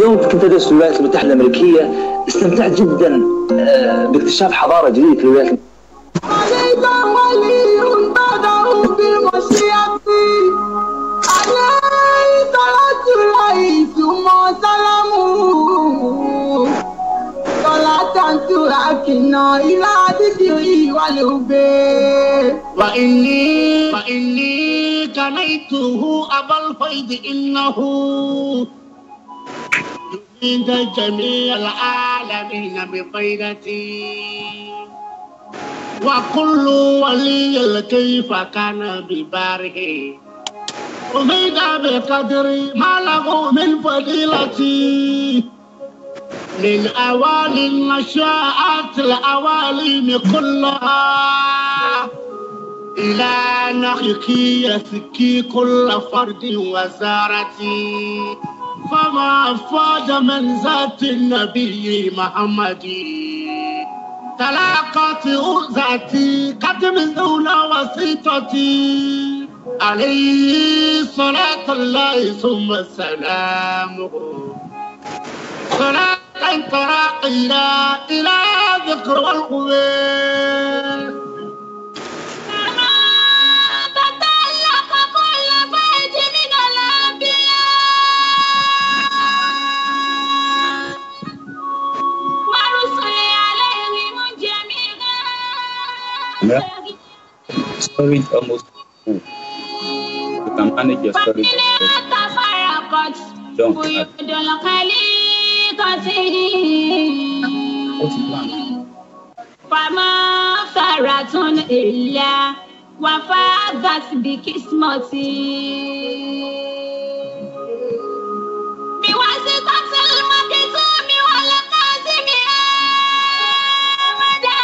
يوم كنت أدرس في الولايات المتحدة الأمريكية استمتعت جدا باكتشاف حضارة جديدة في الولايات المتحدة. وإني كنيته أبا الفيض إنه يريد جميع العالمين بفيدتي وكل ولي الكيف كان بالبارح أميد بقدر ما له من فضيلتي من أوالي النشاءات الأوالين كلها إلى نخيكي يسكي كل فرد وزارتي فما فاد من ذات النبي محمد تلاقت ذاتي قدم دون وسيطتي عليه صلاة الله ثم السلام صلاة تراقينا إلى ذكر والقوة Storage almost full. You can manage your storage. Don't. What's the plan? فما فراتون إلا وفاضت بكسمتي بواسطة المكتوم والقاسم أبدا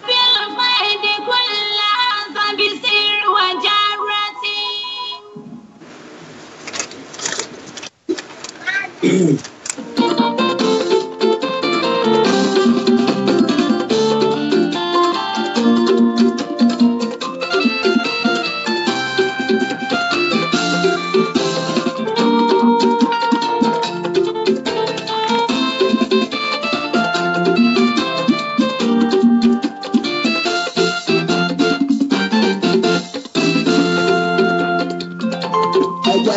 بالفيض كل هذا بسر وجارتي.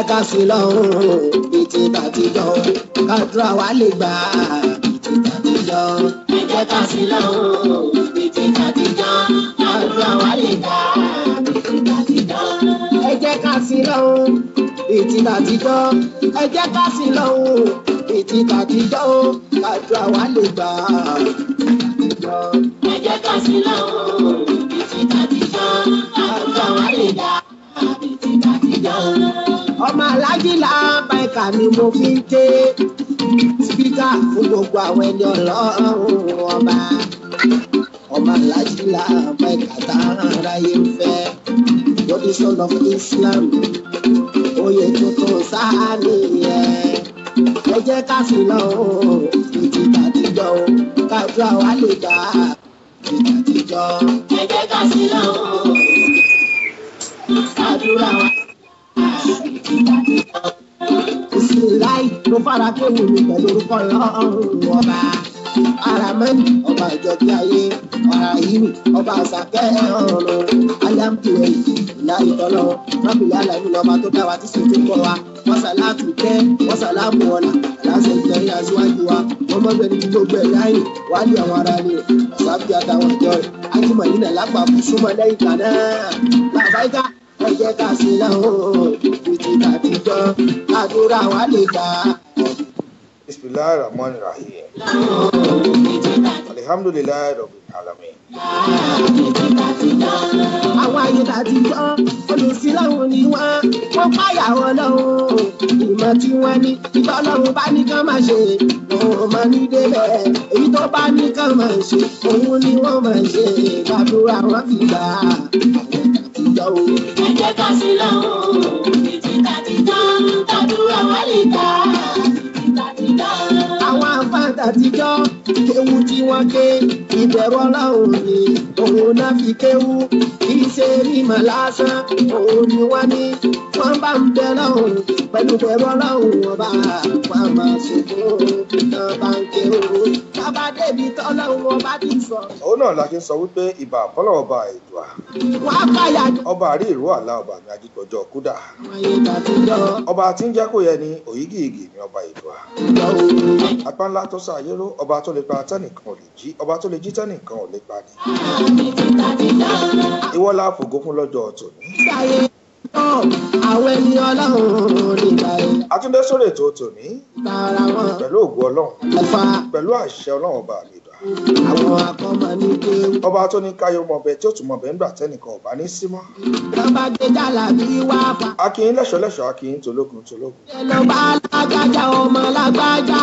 Kásìlọ́hún ìtì tàtijọ́ kádùrà wà lè gbà ìtì tàtijọ́. Ẹ jẹ́ kásìlọ́hún ìtì tàtijọ́ kádùrà wà lè gbà ìtì tàtijọ́. Ẹ jẹ́ kásìlọ́hún ìtì tàtijọ́. Ẹ jẹ́ kásìlọ́hún ìtì tàtijọ́ kádùrà wà lè gbà ìtì tàtijọ́. Ẹ jẹ́ kásìlọ́hún ìtì tàtijọ́ kádùrà wà lè gbà ìtì tàtijọ́. Ọmọ alájí làbá ìkà ni mo fi ń ké spíkà fún gbogbo àwọn ẹni ọlọ́run ọba. Ọmọ alájí làbá ìkà tá aráyé ń fẹ́. Body son of Islam, oyè tuntun sáà nìyẹn. Ẹ jẹ́ ká sí lọ́hùn ìtì tàtijọ́ kájọ́ àwa lè gbà ìtì tàtijọ́. Ẹ jẹ́ ká sí lọ́hùn àdúrà wa. Bisimilayi ló fara kéwù mi pẹ̀lú orúkọ Ọlọ́run ọba. Aramẹ́ni ọba ìjọba ayé, Arahimi ọba àṣàkẹ́ ọ̀run. Ayámkìrẹ́ ìlà ìtọ́lọ́, Rábìlì Àlàmí lọ́ba tó dá wa tí sì tún kọ́ wa. Wọ́n sàlátù kẹ́, wọ́n sàlámù ọ̀la, aláṣẹ ìjọba aṣíwájú wa. Wọ́n mọ́bẹ̀rẹ̀ ní gbogbo ẹ̀ láyìn, wálé àwọn ará ni ọ̀sáfì àtàwọn ìjọ rẹ̀. Ájímọ̀ nílẹ̀ lápapọ̀ súnmọ́ lẹ́yìn kan náà. Làbáyíká ẹ jẹ́ ká sí lọ́hùn ìtì tàtijọ́ àdúrà wa lè gbà. Bismillahir Rahmanir Rahim. Alhamdulillahi Rabbil Alamin. Àwọn ayé tàtijọ́ olùsílọ́hùn ni wọ́n páyà wọn lọ́hùn. Ìmọ̀ tí wọ́n ní ìgbà Ọlọ́run bá ní kán máa ṣe òun máa ní débẹ̀. Èyí tó bá ní kán máa ṣe òun ni wọ́n máa ṣe àdúrà wọn fi gbà. Ẹ jẹ́ ká sí lọ́hùn ìtì tàtijọ́ àdúrà wa lè gbà. Àwọn àfáà tàtijọ́ kéwú tí wọ́n ké ìbẹ̀rù Ọlọ́run ni òun náà fi kéwú kì í ṣe mímọ̀ lásán òun ni wọ́n ní wọ́n bá ń bẹ lọ́hùn pẹ̀lú bẹ̀rù ọlọ́hùn ọba wọn máa ṣògo náà bá ń ké o bàbá débi tọ́lọ́hùn ọba ti sọ. òun náà la ṣe ń sọ wípé ìbà fọlọ́ ọba Èdùà wọ́n á fàyà jọ. ọba àrí ìró àlá ọba mi ajígbọjọ kúdà àwọn ìgbà tó jọ ọba tí ń jẹ́ kó yẹ ni òyígìyigì ni ọba Èdùà ìjọ òru. apá ńlá tó ṣàyérò ọba tó lè pa tẹ́nìkan ò lè jí ọba tó lè jí tẹ́nìkan ò lè pa ni. ìwọ la fògo fún lọ́jọ́ tòní. ìgbàyè náà àwọn ẹni ọlọ́run nígbà yẹn. Àtúndé sórí ètò tòní tààrà wọn pẹ̀lú ògo Ọlọ́run ẹ̀fà pẹ̀lú àṣẹ Ọlọ́run ọba mi Èdùà àwọn akọ́mọ ní kéwù. ọba tó ní káyọ̀ mọ̀ bẹ́ẹ̀ tí ó tún mọ̀ bẹ́ẹ̀ ńgbà tẹ́nìkan ò bá ní sí mọ́. wọ́n bá gbé jàlá bí wá fà. akínyín lẹ́ṣọ̀lẹ́ṣọ̀ akínyín tológun tológun. ẹnu bá lágbájá ọmọ lágbájá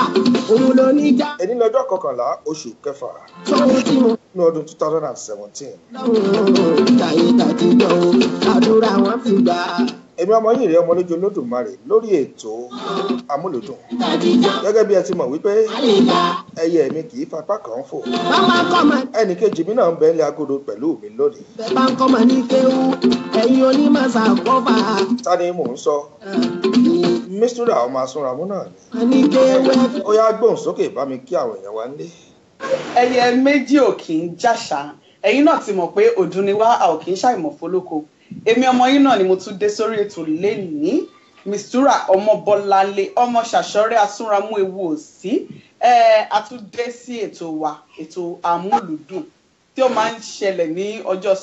òun ló ní já. èní lọ́jọ́ 11 oṣù kẹfà sóhun tí mo ní ọdún 2017. lọ́wọ́ tàyè tàtijọ́ o àdúrà wọn fi gbà. èmi ọmọ yìí rẹ ọmọ lójú Olódùmarè lórí ètò amúlùdùn gẹ́gẹ́ bí ẹ ti mọ̀ wípé ẹyẹ mi kì í fapá kan fò bàbá kọ́mọ ẹnì kejì mi náà ń bẹ ilé agodo pẹ̀lú mi lónìí. bẹ́ẹ̀ bá ń kọ́mọ ní kéwù ẹ̀yin onímọ̀sá kọ́fà. ta ni mò ń sọ mísírà ọmọ asúnramú náà ni. wọ́n ní kéwù ẹ̀ ó yá gbóhùn sókè bá mi kí àwọn èèyàn wa ń lé. ẹyẹ méjì ò kì í jàṣà ẹ̀yin náà ti mọ̀ pé ọdún ni wá a ò kì í ṣàìmọ̀ fólóko èmi ọmọ yín náà ni mo tún dé sórí ètò lénìí mistura ọmọbọláńlé ọmọ ṣàṣọrẹ asúnramú ewu òsì a tún dé sí ètò wa ètò amúlùdùn tí ó máa ń ṣẹlẹ̀ ní ọjọ́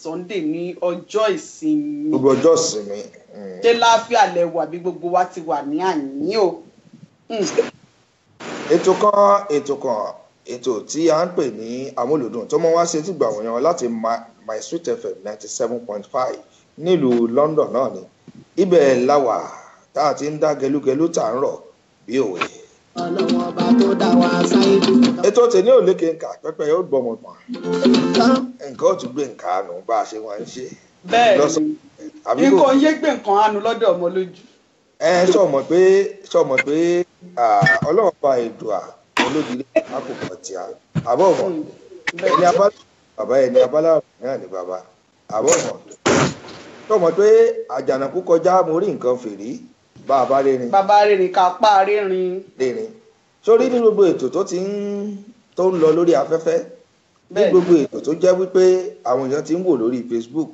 sunday ní ọjọ́ ìsinmi. gbogbo ọjọ́ ìsinmi. ṣé láàfíà lẹwà bí gbogbo wa ti wà ní àyín o. ètò tí a ń pè ní amúlùdùn tó mọ́ wá sí etí gbà wọ̀nyàn láti My Sweet FM 97.5 nílùú London náà ni ibẹ̀ láwà tá a ti ń dá gẹlúgẹlú tá ń rọ̀ bí òwe. ọlọ́wọ́n ọba tó dá wa sáyé. ètò tèmi ò lékè nkà pẹ́pẹ́ yóò gbọ́mọ pọ̀n nǹkan ó tún gbé nǹkan àánú bá a ṣe wá ń ṣe. bẹ́ẹ̀ ni nǹkan yé gbé nǹkan àánú lọ́dọ̀ ọmọ lójú. sọmọ pé Ọlọ́run bá Èdùà olójúlé àkókò tí a àbọ̀ ọmọ ẹni abala bàbá ẹni abala náà ni bàbá àbọ̀ ọmọ sọmọ pé àjànàkú kọjá mo rí nǹkan fèrè bàbá rìnrìn. bàbá rìnrìn kápá rìnrìn. sórí ní gbogbo ètò tó ń lọ lórí afẹ́fẹ́ ní gbogbo ètò tó jẹ́ wípé àwọn èèyàn ti ń wò lórí Facebook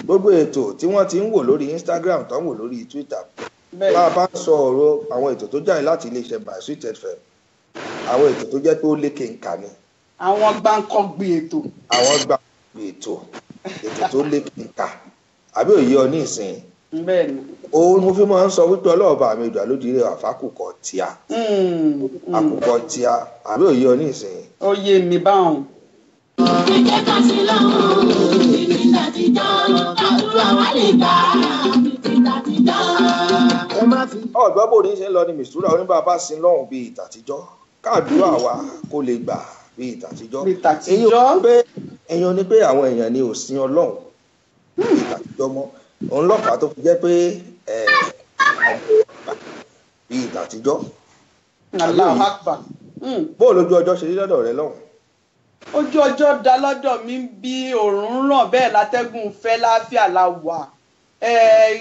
gbogbo ètò tí wọ́n ti ń wò lórí Instagram tó ń wò lórí Twitter bá a bá ń sọ ọ̀rọ̀ àwọn ètò tó jáde láti iléeṣẹ́ My Sweet FM àwọn ètò tó jẹ́ pé ó lékè nkà ni. àwọn gbáǹkọ́gbì ètò. àwọn gbáǹkọ́gbì ètò tó lékè nkà àbí òye ọ ní ìsìn. bẹ́ẹ̀ni. òun mo fi máa ń sọ wípé ọlọ́ọ̀bà mi Èdùà ló diré àfákùkọ tíá. àkùkọ tíá àbí òye ọ ní ìsìn. ó yé mi báwọn. ẹ̀jẹ̀ kan sí lọ́wọ́ ìdí àtijọ́ àdúrà wà lè gbà ìdí àtijọ́. ọ̀gbọ́n bò ní ṣe ń lọ ní mistura oníbàbá sí lọ́hùn bíi ìtàtijọ́ káàdúrà wa kó lè gbà bíi ìtàtijọ́. èèyàn ní pé àwọn èèyàn ni ò sin Ọlọ́run bíi ìtàtijọ́ mọ́ òun lọ́pàá tó fi jẹ́ pé bíi ìtàtijọ́. Allahu Akbar. bó lójú ọjọ́ ṣe rí lọ́dọ̀ rẹ lọ́hùn. ojú ọjọ́ dá lọ́dọ̀ mi bí òòrùn ràn bẹ́ẹ̀ látẹ́gùn fẹ́ láàfíà la wà.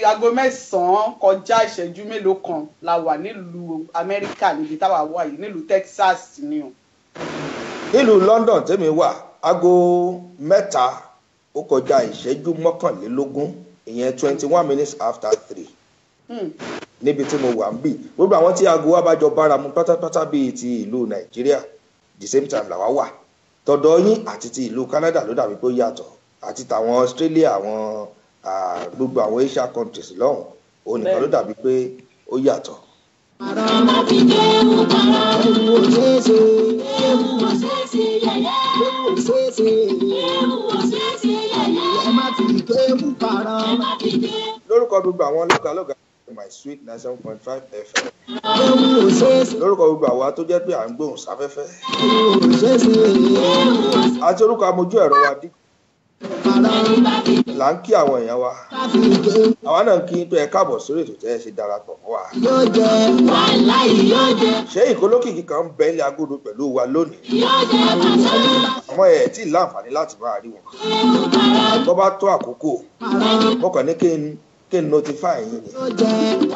Aago 9 kọjá ìṣẹ́jú mélòó kan la wà nílùú Amẹ́ríkà níbi táwa wà yìí nílùú Texas ni o. nílùú London tèmi wà aago 3 ó kọjá ìṣẹ́jú 21 ìyẹn 21 minutes after 3 níbi tí mo wà ń bì gbogbo àwọn tí aago wa bá jọ bára mu pátápátá bíi ti ìlú Nàìjíríà the same time làwa wà tọ̀dọ̀ yín àti ti ìlú Canada ló dàbí pé ó yàtọ̀ àti tàwọn Australia àwọn gbogbo àwọn Asia countries lọ́hùn òun nìkan ló dàbí pé ó yàtọ̀. lórúkọ gbogbo àwọn lọ́gàlọ́gà My Sweet 97.5 FM lórúkọ gbogbo àwa tó jẹ́ pé à ń gbóhùn sáfẹ́fẹ́ àti orúkọ amójú ẹ̀rọ wa dí là ń kí àwọn èèyàn wa àwa náà ń kí pé ẹ káàbọ̀ sórí ètò tẹ́ ẹ ṣe darapọ̀ mọ́ wa. ṣé ìkólókìkí kan ń bẹ ilé agodo pẹ̀lú wa lónìí àmọ́ ẹ̀ tí ì láǹfààní láti máa rí wọn. bọ́ bá tó àkókò mo kàn ní kí n kí n notify yín ni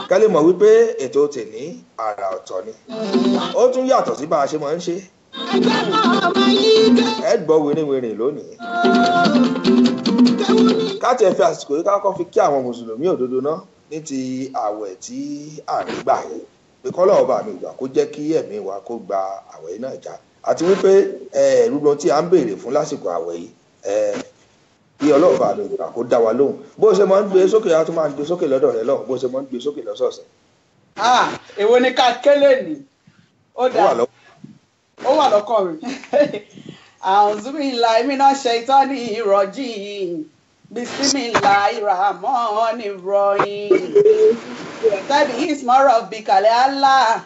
ká lè mọ̀ wípé ètò tèmi àrà ọ̀tọ̀ ni ó tún yàtọ̀ sí bá a ṣe máa ń ṣe ẹ gbọ́ wìrìwìrì lónìí káàtì ẹ fi àsìkò yìí kákọ́ fi kí àwọn mùsùlùmí òdodo náà ní ti àwẹ̀ tí à ń gbà yìí pé kọ́lọ́ọ̀ bá mi gbà kó jẹ́ kí ẹ̀mí wa kó gba àwẹ̀ náà já àti wípé rúgbọ́n tí a ń béèrè fún lásìkò àwẹ̀ yìí kí Ọlọ́run bá mi gbà kó dá wa lóhùn bó ṣe máa ń gbé sókè a tún máa ń gbé sókè lọ́dọ̀ rẹ lọ́hùn bó ṣe máa ń gbé sókè lọ́sọ̀ọ̀sẹ̀. èwo ni ká kélé ni ó dà ó wà lọ́kọ̀ mi. A'udzubillahi minash shaitani rajim. Bismillahirrahmanirrahim. Sabi isma rabbikal a'la.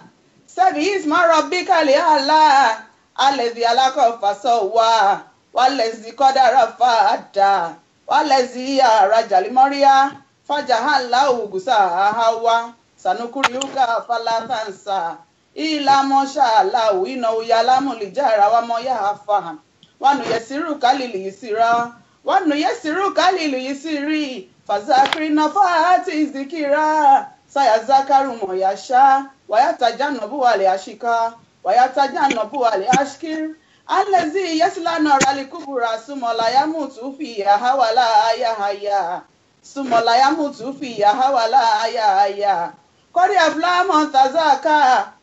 Sabi isma rabbikal a'la. Allazi khalaqa fasawwa. Wallazi qadara fahada. Wallazi arajal mariya. Fajahalahu gusahawa. Sanukuriuka fala tansa. Ila moshallahu innahu ya'lamul jahra wa ma yakhfa. Wa nuyassiruka lil yusra. Wa nuyassiruka lil yusri. Fazakir nafati zikira. Sayazakaru man yasha. Wa yatajannabu wal ashika. Wa yatajannabu wal ashkir. Allazi yasla naral kubra summa la yamutu fiha wa la yahya. Summa la yamutu fiha wa la yahya. Kọ́rí àfúlámọ̀ tàzáàkà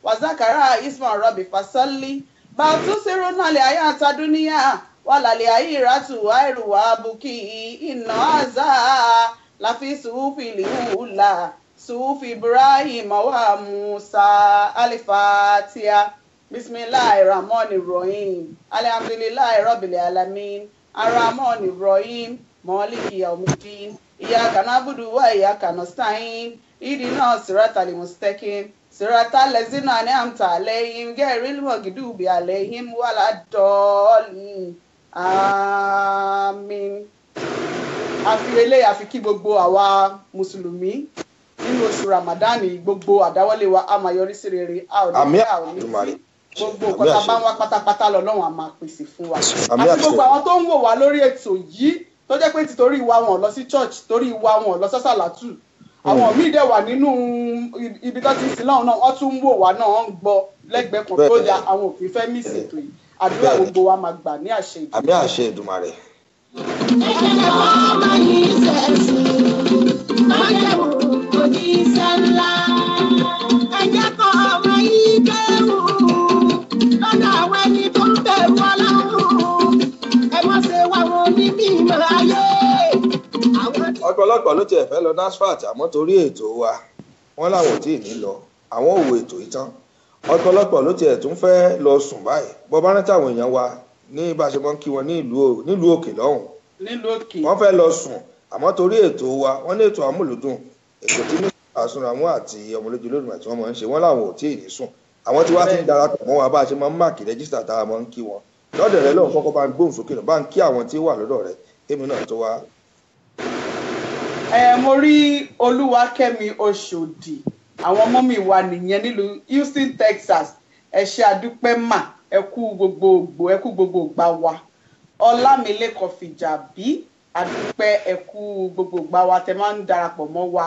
wàzákàrà isman rọ̀bì fasọ́lì bá tún sírú náà lè ayé àtàdúníyà wà lálẹ́ ayé ìrátù àìrùwà bukí iná àzá láfi sùúfì lìhùlà sùúfì Ibrahim wà Musa alifatia bisimilahi rahmani rahim alhamdulilahi rabbil alamin arahmani rahim maliki yawmiddin iyyaka na'budu wa iyyaka nasta'in. Idina siratal mustaqim siratal ladzina an'amta alayhim ghayril maghdubi alayhim waladdallin àmín. Àfi àfi kí gbogbo àwa mùsùlùmí nínú oṣù Ramadani gbogbo àdáwọ́lé wa a máa yọrí sí rere a ò ní gbogbo nǹkan tá a bá ń wá pátápátá lọ́lọ́run a máa pèsè fún wa. Àti gbogbo àwọn tó ń wò wá lórí ètò yìí tó jẹ́ pé títorí ìwà wọn lọ sí church torí ìwà wọn lọ sọ́sàlátù àwọn míì dẹ̀ wà nínú ibi tó ti sin lọ́hùn náà wọ́n tún ń wò wá náà wọ́n ń gbọ́ lẹ́gbẹ̀ẹ́ kan tó ya àwọn òfin fẹ́ mí sí ètò yìí àdúrà gbogbo wa máa gbà ní àṣẹ Ìdùmarè. àmì àṣẹ Ìdùmarè. Ẹ̀jẹ̀ ọmọ yìí sẹ̀sì májẹ̀mú òjíṣẹ́ ńlá. Ẹ̀jẹ̀ kan ọmọ yìí kẹ́rù lọ́dọ̀ àwọn ẹni tó ń bẹ̀rù Ọlọ́run. Ẹ má ṣe wá wọn ní bí ìmọ̀ ayé. Ọ̀pọ̀lọpọ̀ ló tiẹ̀ fẹ́ lọ NASFAT àmọ́ torí ètò wa wọ́n láwọn ò tí ì ní lọ àwọn òwò ètò yìí tán ọ̀pọ̀lọpọ̀ ló tiẹ̀ tún fẹ́ lọ sùn báyìí bọ́ bá rántí àwọn èèyàn wa ní bá a ṣe mọ́ kí wọn nílùú òkè lọ́hùn wọ́n fẹ́ lọ sùn àmọ́ torí ètò wa wọ́n ní ètò àmúlùdùn ètò tí ní àsunramú àti ọmọlójú lónìí tí wọ́n máa ń ṣe wọ́n láwọn ò tí ì ní sùn àwọn tí wàá ti ń darapọ̀ mọ́ wa bá a ṣe máa ń máàkì rẹ́jísítà tá a máa ń kí wọn lọ́dọ̀ rẹ lọ́hùn kọ́kọ́ bá ń gbóhùn sókè náà bá ń kí àwọn tí wà lọ́dọ̀ rẹ kémi náà tó wá. Mo rí Olúwakẹ́mi Oṣòdì àwọn ọmọ mi wà nìyẹn nílùú Houston, Texas ẹ ṣé àdúpẹ́ mà ẹ kú gbogbo gbà wá Ọlámilékan Fìjàbí àdúpẹ́ ẹ kú gbogbo gbà wá tẹ máa ń darapọ̀ mọ́ wa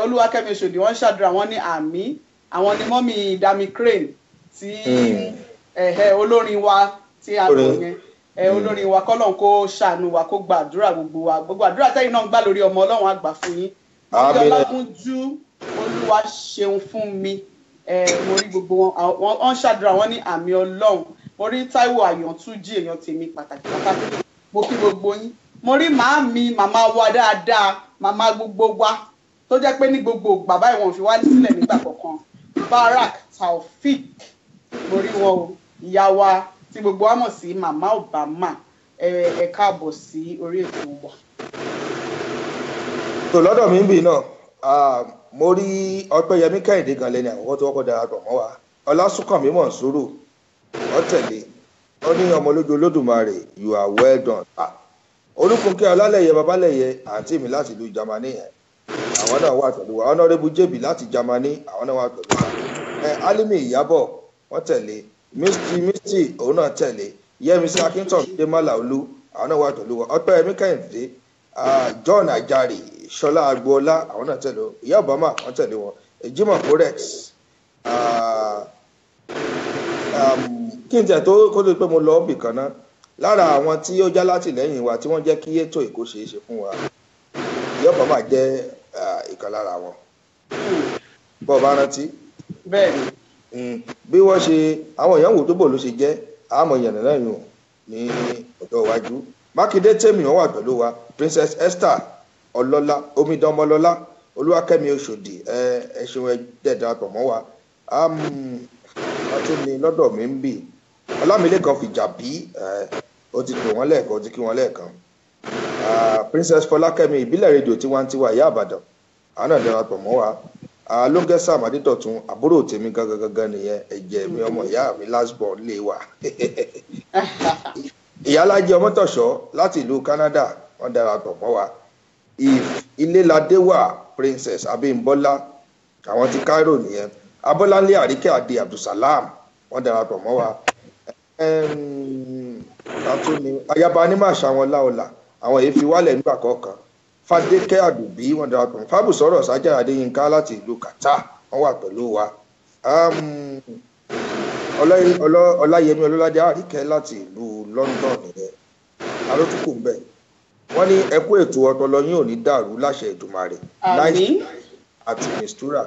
Olúwakẹ́mi Oṣòdì wọ́n ṣàdúrà wọ́n ní àmì àwọn ni mọ́mì Dami Crane tí olórin wa tí a lò yẹn olórin wa kọ́lọ́n kó ṣàánú wa kó gba àdúrà gbogbo àdúrà tẹ́yìn náà ń gbà lórí ọmọ Ọlọ́run àgbà fún yín Ọlágúnjú Olúwa ṣeun fún mi mo rí gbogbo wọn ṣàdúrà wọn ní àmì Ọlọ́run mo rí Táíwò Àyàntúnjí èèyàn tèmi pàtàkì mo kí gbogbo yín mo rí màmá wa dáadáa màmá gbogbo wa tó jẹ́ pé ní gbogbo bàbá ìwọ̀n fi wá sílẹ̀ nígbà kọ̀ọ̀kan Barak Taofik mo rí wọn o ìyá wa tí gbogbo wa mọ̀ sí màmá Obama ẹ káàbọ̀ sí orí ètò wa. tó lọ́dọ̀ mi ń bì náà mo rí Ọpẹ́yẹmí Kẹ́hìndé gan lẹ́ni àkọ́kọ́ tó kọ́kọ́ darapọ̀ mọ́ wa Ọlásùnkànmí Mọ̀nsúrù wọ́n tẹ̀lé ó ní ọmọlójú Olódùmarè you are well done. Olúfúnkẹ́ Ọlálẹ́yẹ Babálẹ́yẹ àǹtí mi láti ìlú Jámánì yẹn àwọn náà wà pẹ̀lú wa Honorable Jébì láti Jámánì àwọn náà wà pẹ̀lú wa Alimi Ìyábọ̀ wọ́n tẹ̀lé Misty òun náà tẹ̀lé Yẹ́misí Akíntàn Démọ́lá Olú àwọn náà wà pẹ̀lú wa Ọpẹ́yẹmí Kẹ́hìndé John Ajari Ṣọlá Agboola àwọn náà tẹ̀lé wọn ìyá Obama wọ́n tẹ̀lé wọn Jimoh Forex kí n tẹ̀ tó kó tó pé mo lọ bì kan náà lára àwọn tí ó já látìlẹ́yìn wa tí wọ́n jẹ́ kí ètò èkó ṣeé ṣe fún wa ìyá Obama jẹ́ ìkan lára wọn bọ́ọ̀ bá rántí bẹ́ẹ̀ni bí wọ́n ṣe àwọn èèyàn wò tó bò ló ṣe jẹ́ àmọ́ ìyànnà náà yùn ní ọjọ́ iwájú Mákindé tèmi wọn wà pẹ̀lú wa Princess Esther Ọlọ́lá Omidan Ọmọlọ́lá Olúwakẹ́mi Oṣòdì ẹ̀ṣin ẹ̀dẹ̀dàpọ̀ mọ́ wa wọ́n tún ní lọ́dọ̀ mi ń bì Ọlámilékan Fìjàbí ó ti pè wọ́n lẹ́ẹ̀kan ó ti kí wọ́n lẹ́ẹ̀kan Princess Fọlákẹ́mi ìbílẹ̀ rédíò tiwantiwa Ìyá Ìbàdàn àwọn náà darapọ̀ mọ́ wa Lóńgẹ́sà Màdítọ̀tún àbúrò tèmi gangan nìyẹn ẹ̀jẹ̀ mi ọmọ ìyá mi last born lè wà Ìyálájẹ Ọmọ́tọ̀ṣọ́ láti ìlú Canada wọ́n darapọ̀ mọ́ wa Iléladéwà Princess Abímbọ́lá àwọn ti Cairo nìyẹn Abọ́láńlé Àríkẹ́ Adé Abdulsalam wọ́n darapọ̀ mọ́ wa Ayaba Anímàṣà wọn láọlà àwọn èyí fi wálẹ̀ nígbà kọ̀ọ̀kan Fadékẹ́ Àdùbí wọ́n darapọ̀ mọ́ Fábùsọ̀rọ̀ Sájà Adéyínká láti ìlú Qatar wọ́n wà pẹ̀lú wa Ọláyẹmí Ọlọ́ládé Àríkẹ́ láti ìlú London nìyẹn alótùkù ń bẹ̀ wọ́n ní ẹkú ètò ọpọlọ yín ò ní dàrú láṣẹ Èdùmàrè láìsí àti mistura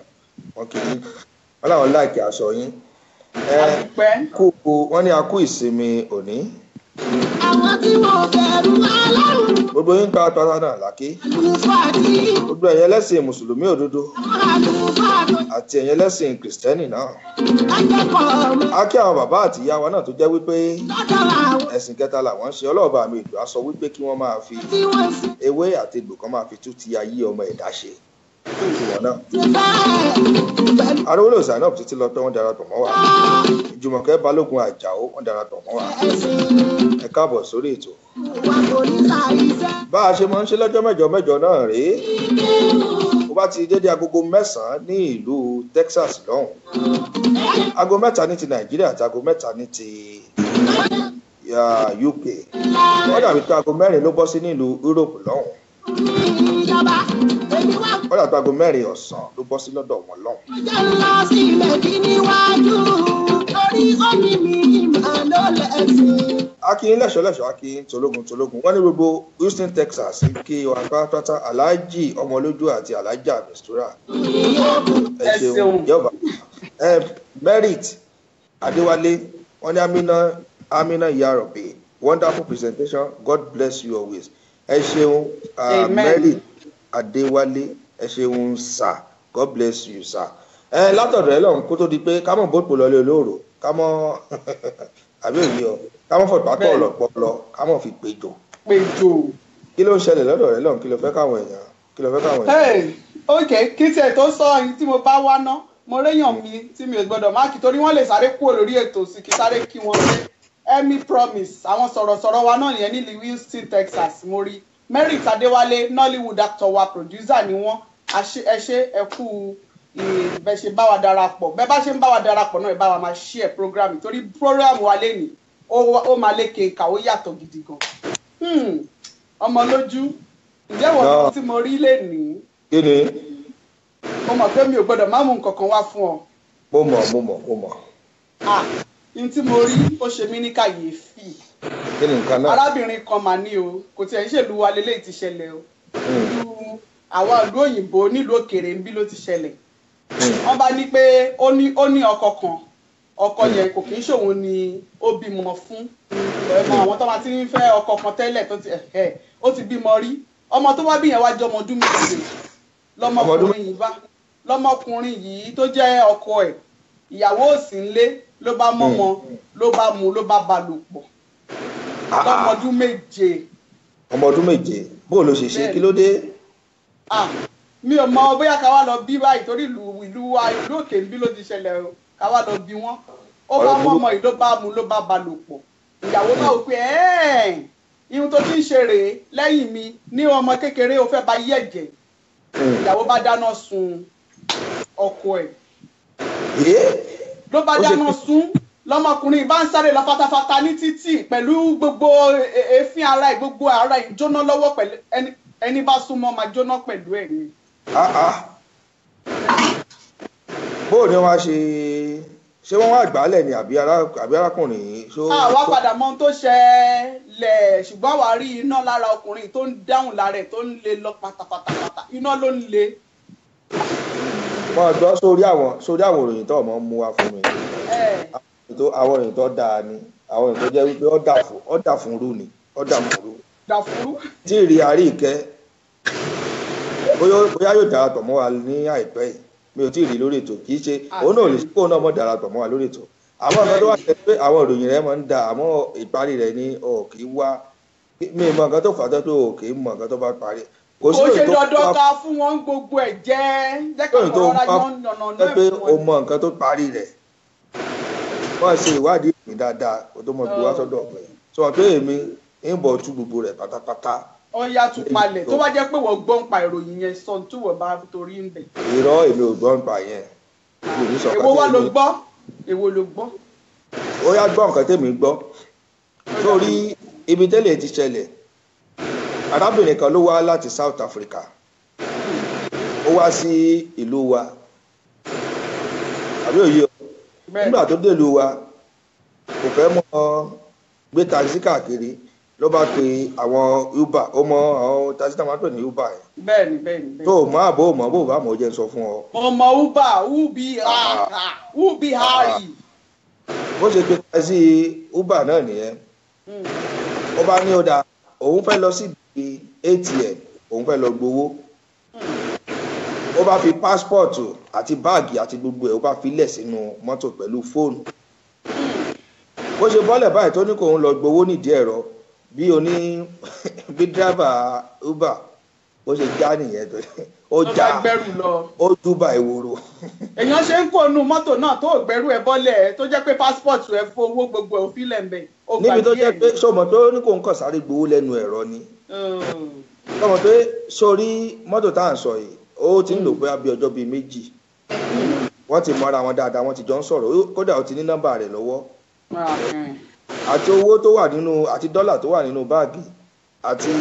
wọn kì í wọn làwọn láìkì aṣọ yín wọ́n ní a kú ìsinmi òní. àwọn tí wọ́n bẹ̀rù Ọlọ́run. gbogbo yín pa apáta náà lákè. gbogbo ẹ̀yin ẹlẹ́sìn mùsùlùmí òdodo àti ẹ̀yin ẹlẹ́sìn kìrìsìtẹ́nì náà. a kí àwọn bàbá àti ìyá wa náà tó jẹ́ wípé ẹ̀sìn kẹta làwọn ń ṣe Ọlọ́ọ̀bá mi ìlú aṣọ wípé kí wọ́n máa fi ewé àti egbò kan máa fi tú ti ayé ọmọ ẹ̀dá ṣe. Arówólò Zainab títí lọ pé wọ́n darapọ̀ mọ́ wa Jùmọ̀kẹ́ Balógun Àjàó wọ́n darapọ̀ mọ́ wa ẹ káàbọ̀ sórí ètò. bá a ṣe máa ń ṣe lọ́jọ́ mẹ́jọ náà rèé bó bá ti dédé agogo 9 ní ìlú Texas lọ́hùn aago 3 ní ti Nàìjíríà àti aago 3 ní ti UK wọ́n dàbí pé aago 4 ló bọ́ sí nílùú Europe lọ́hùn wọ́n dàbí aago 4 ọ̀sán ló bọ́ sí lọ́dọ̀ wọn lọ́hùn. Akin lẹ́ṣọ́ Akin tológun wọ́n ní gbogbo Houston Texas kí wà pátá Aláàjì Ọmọlójú àti Alájà Mistura ẹ ṣeun yọba Merit Adéwálé wọ́n ní Amina Yarobe wonderful presentation God bless you always ẹ ṣeun Merit Adéwálé ẹ ṣeun sir God bless you sir látọ̀dọ̀ ẹ lọ́hùn kó tó di pé ká mọ̀ bóòpù lọlé olóòrò ká mọ̀ àbí òye ọ ká mọ̀ fọ̀tàtọ̀ ọ̀lọ̀pọ̀lọ ká mọ̀ fi péjọ. kí ló ń ṣẹlẹ̀ lọ́dọ̀ rẹ lọ́hùn kí ló fẹ́ káwọn èèyàn. ok kí tiẹ̀ tó sọ yìí tí mo bá wá ná mo réyàn mi tí mi ò gbọdọ̀ máàkì torí wọ́n lè sáré kúrò lórí ètò sí kí sáré kí wọ́n ṣe Emmy Promise àwọn sọ̀rọ̀sọ̀rọ̀ wa náà nìyẹn nílùú Houston Texas mo rí Merit Adéwálé Nollywood actor wa producer ni wọ́n ẹ ṣe ẹ kú bẹ́ẹ̀ ṣe bá wa darapọ̀ bẹ́ẹ̀ bá ṣe ń bá wa darapọ̀ náà ẹ bá wa máa share program torí program wa lẹ́nìí ó máa lékè nǹka ó yàtọ̀ gidi gan. Ọmọlójú ǹjẹ́ wọ́n tí mo rí lẹ́nìí. kí ni. mo mọ̀ pé mi ò gbọ́dọ̀ má mú nǹkan kan wá fún ọ. mo mọ̀. n tí mo rí ó ṣe mí ní kàyéfì. kí ni nǹkan náà. arábìnrin kan mà ní o kò tiẹ̀ ń ṣèlú wa lélẹ́yìí ti ṣẹlẹ̀ o. àwọn ìlú òyìnbó nílùú òkèèrè ń bí ló ti ṣẹlẹ̀. wọ́n bá ní pé ó ní ọkọ kan ọkọ yẹn kò kì í ṣòun ni ó bímọ fún ẹ̀mọ àwọn tó máa ti ń fẹ́ ọkọ kan tẹ́lẹ̀ tó ti ó ti bímọ rí ọmọ tó wá bí yẹn wá jẹ́ ọmọ ọdún méje lọ́mọkùnrin yìí tó jẹ́ ọkọ ẹ̀ ìyàwó òsì ńlé ló bá mọ́mọ ló bá mú ló bá bá lò pọ̀ lọ́mọ ọdún méje. ọmọ ọdún méje bó ló ṣe kí ló dé. mi ò mọ bóyá ká wá lọ bí báyìí torí ìlú òkè ń bí ló ti ṣẹlẹ̀ o ká wá lọ bí wọ́n ó bá mọ́mọ́ yìí ló bá mú ló bá ba lò pọ̀ ìyàwó náà wò pé ihun tó ti ń ṣe rèé lẹ́yìn mi ní ọmọ kékeré ó fẹ́ bá yí ẹ̀jẹ̀ ìyàwó bá dáná sun ọkọ ẹ̀ ló bá dáná sun lọ́mọkùnrin bá ń sáré lọ fatafata ní títì pẹ̀lú gbogbo èéfín ara ẹ̀ gbogbo ara ẹ̀ jóná lọ́wọ́ pẹ̀lú ẹni bá súnmọ́ máa jóná pẹ̀lú ẹ̀ ni. bóò ni wọ́n ṣe wọ́n wá gbálẹ̀ ni àbí arákùnrin yìí. àwa padà mọ ohun tó ṣẹlẹ̀ ṣùgbọ́n àwa rí iná lára ọkùnrin tó ń dáhùn lára ẹ̀ tó ń le lọ pátápátá iná ló ń le. wọ́n gbọ́ sórí àwọn òròyìn tó ọmọ mú wá fún mi àwọn òròyìn tó dáa ni àwọn òròyìn tó jẹ́ wípé ó dà fún rú ni ó dà fún rú. dàfúrú. tí ìrì àárí ìkẹ́ bóyá yóò darapọ̀ mọ́ wa ní àìpẹ́ yìí mi ò tí ì rí lórí ètò kì í ṣe òun náà lè ṣe kóun náà mọ̀ darapọ̀ mọ́ wa lórí ètò àmọ́ nǹkan tó wà jẹ́ pé àwọn ìròyìn rẹ̀ máa ń da àmọ́ ìparí rẹ̀ ni kì í wá mi mọ nǹkan tó fà á tó kì í mọ nǹkan tó bá parí. kò ṣe dandan ká fún wọn gbogbo ẹ̀ jẹ́ kí ọ̀rọ̀ ara yọ̀ ọ̀nà náà pé o mọ nǹkan tó parí rẹ̀ wọ́n ṣe ìwádìí ìpín dáadáa kó tó mọ gbé wá sọ́dọ̀ ọ̀pẹ sọ pé èmi ń bọ̀ tú gbogbo rẹ̀ pátápátá. ó yá tún palẹ̀ tó bá jẹ́ pé wọ́n gbọ́ ń pa ìròyìn yẹn sọ tí wọ́n bá torí ń bẹ̀. irọ́ èmi ò gbọ́ ń pa yẹn. èwo wá ló gbọ́ èwo ló gbọ́. ó yá gbọ́ nǹkan tèmi gbọ́ sórí ibi tẹ́lẹ̀ ti ṣẹlẹ̀ arábìnrin kan ló wá láti South Africa ó wá sí ìlú wa àbí òye nígbà tó dé ìlú wa kò fẹ́ mọ́ gbé taxi káàkiri ló bá pe àwọn Uber ó mọ àwọn taxi táwọn pè ní Uber yẹn. bẹ́ẹ̀ni. tó o mọ àbó o mọ bó o bá mọ o jẹ́ sọ fún ọ. ọmọ Uber hari. bó ṣe pe taxi Uber náà nìyẹn ó bá ní ó dáa òun fẹ́ lọ sí ATM òun fẹ́ lọ gbowó ó bá fi passport àti báàgì àti gbogbo ẹ̀ ó bá fi lẹ̀ sínú mọ́tò pẹ̀lú fóònù bó ṣe bọ́lẹ̀ báyìí tó ní kò ń lọ gbowó nídìí ẹ̀rọ bí dírẹ́bà Uber bó ṣe já nìyẹn tó ó já ó dúbà ìwòrò. èèyàn ṣe ń kó inú mọ́tò náà tó gbẹ́rù ẹ̀ bọ́lẹ̀ tó jẹ́ pé passport ẹ̀ fowó gbogbo ẹ̀ òfin lẹ̀ ń bẹ̀. níbi tó jẹ́ pé sọmọ tó ní kò ń kàn sáré gbowó lẹ́nu ẹ̀rọ ni sọmọ pé sórí mọ́tò tá à ń sọ yìí ó ti ń lò pé bí ọjọ́ bíi méjì wọ́n ti mọ́ra wọn dáadáa wọ́n ti jọ ń sọ̀rọ̀ kódà ó ti ní nọ́mbà rẹ̀ lọ́wọ́ àti owó tó wà nínú àti dọ́là tó wà nínú báàgì àti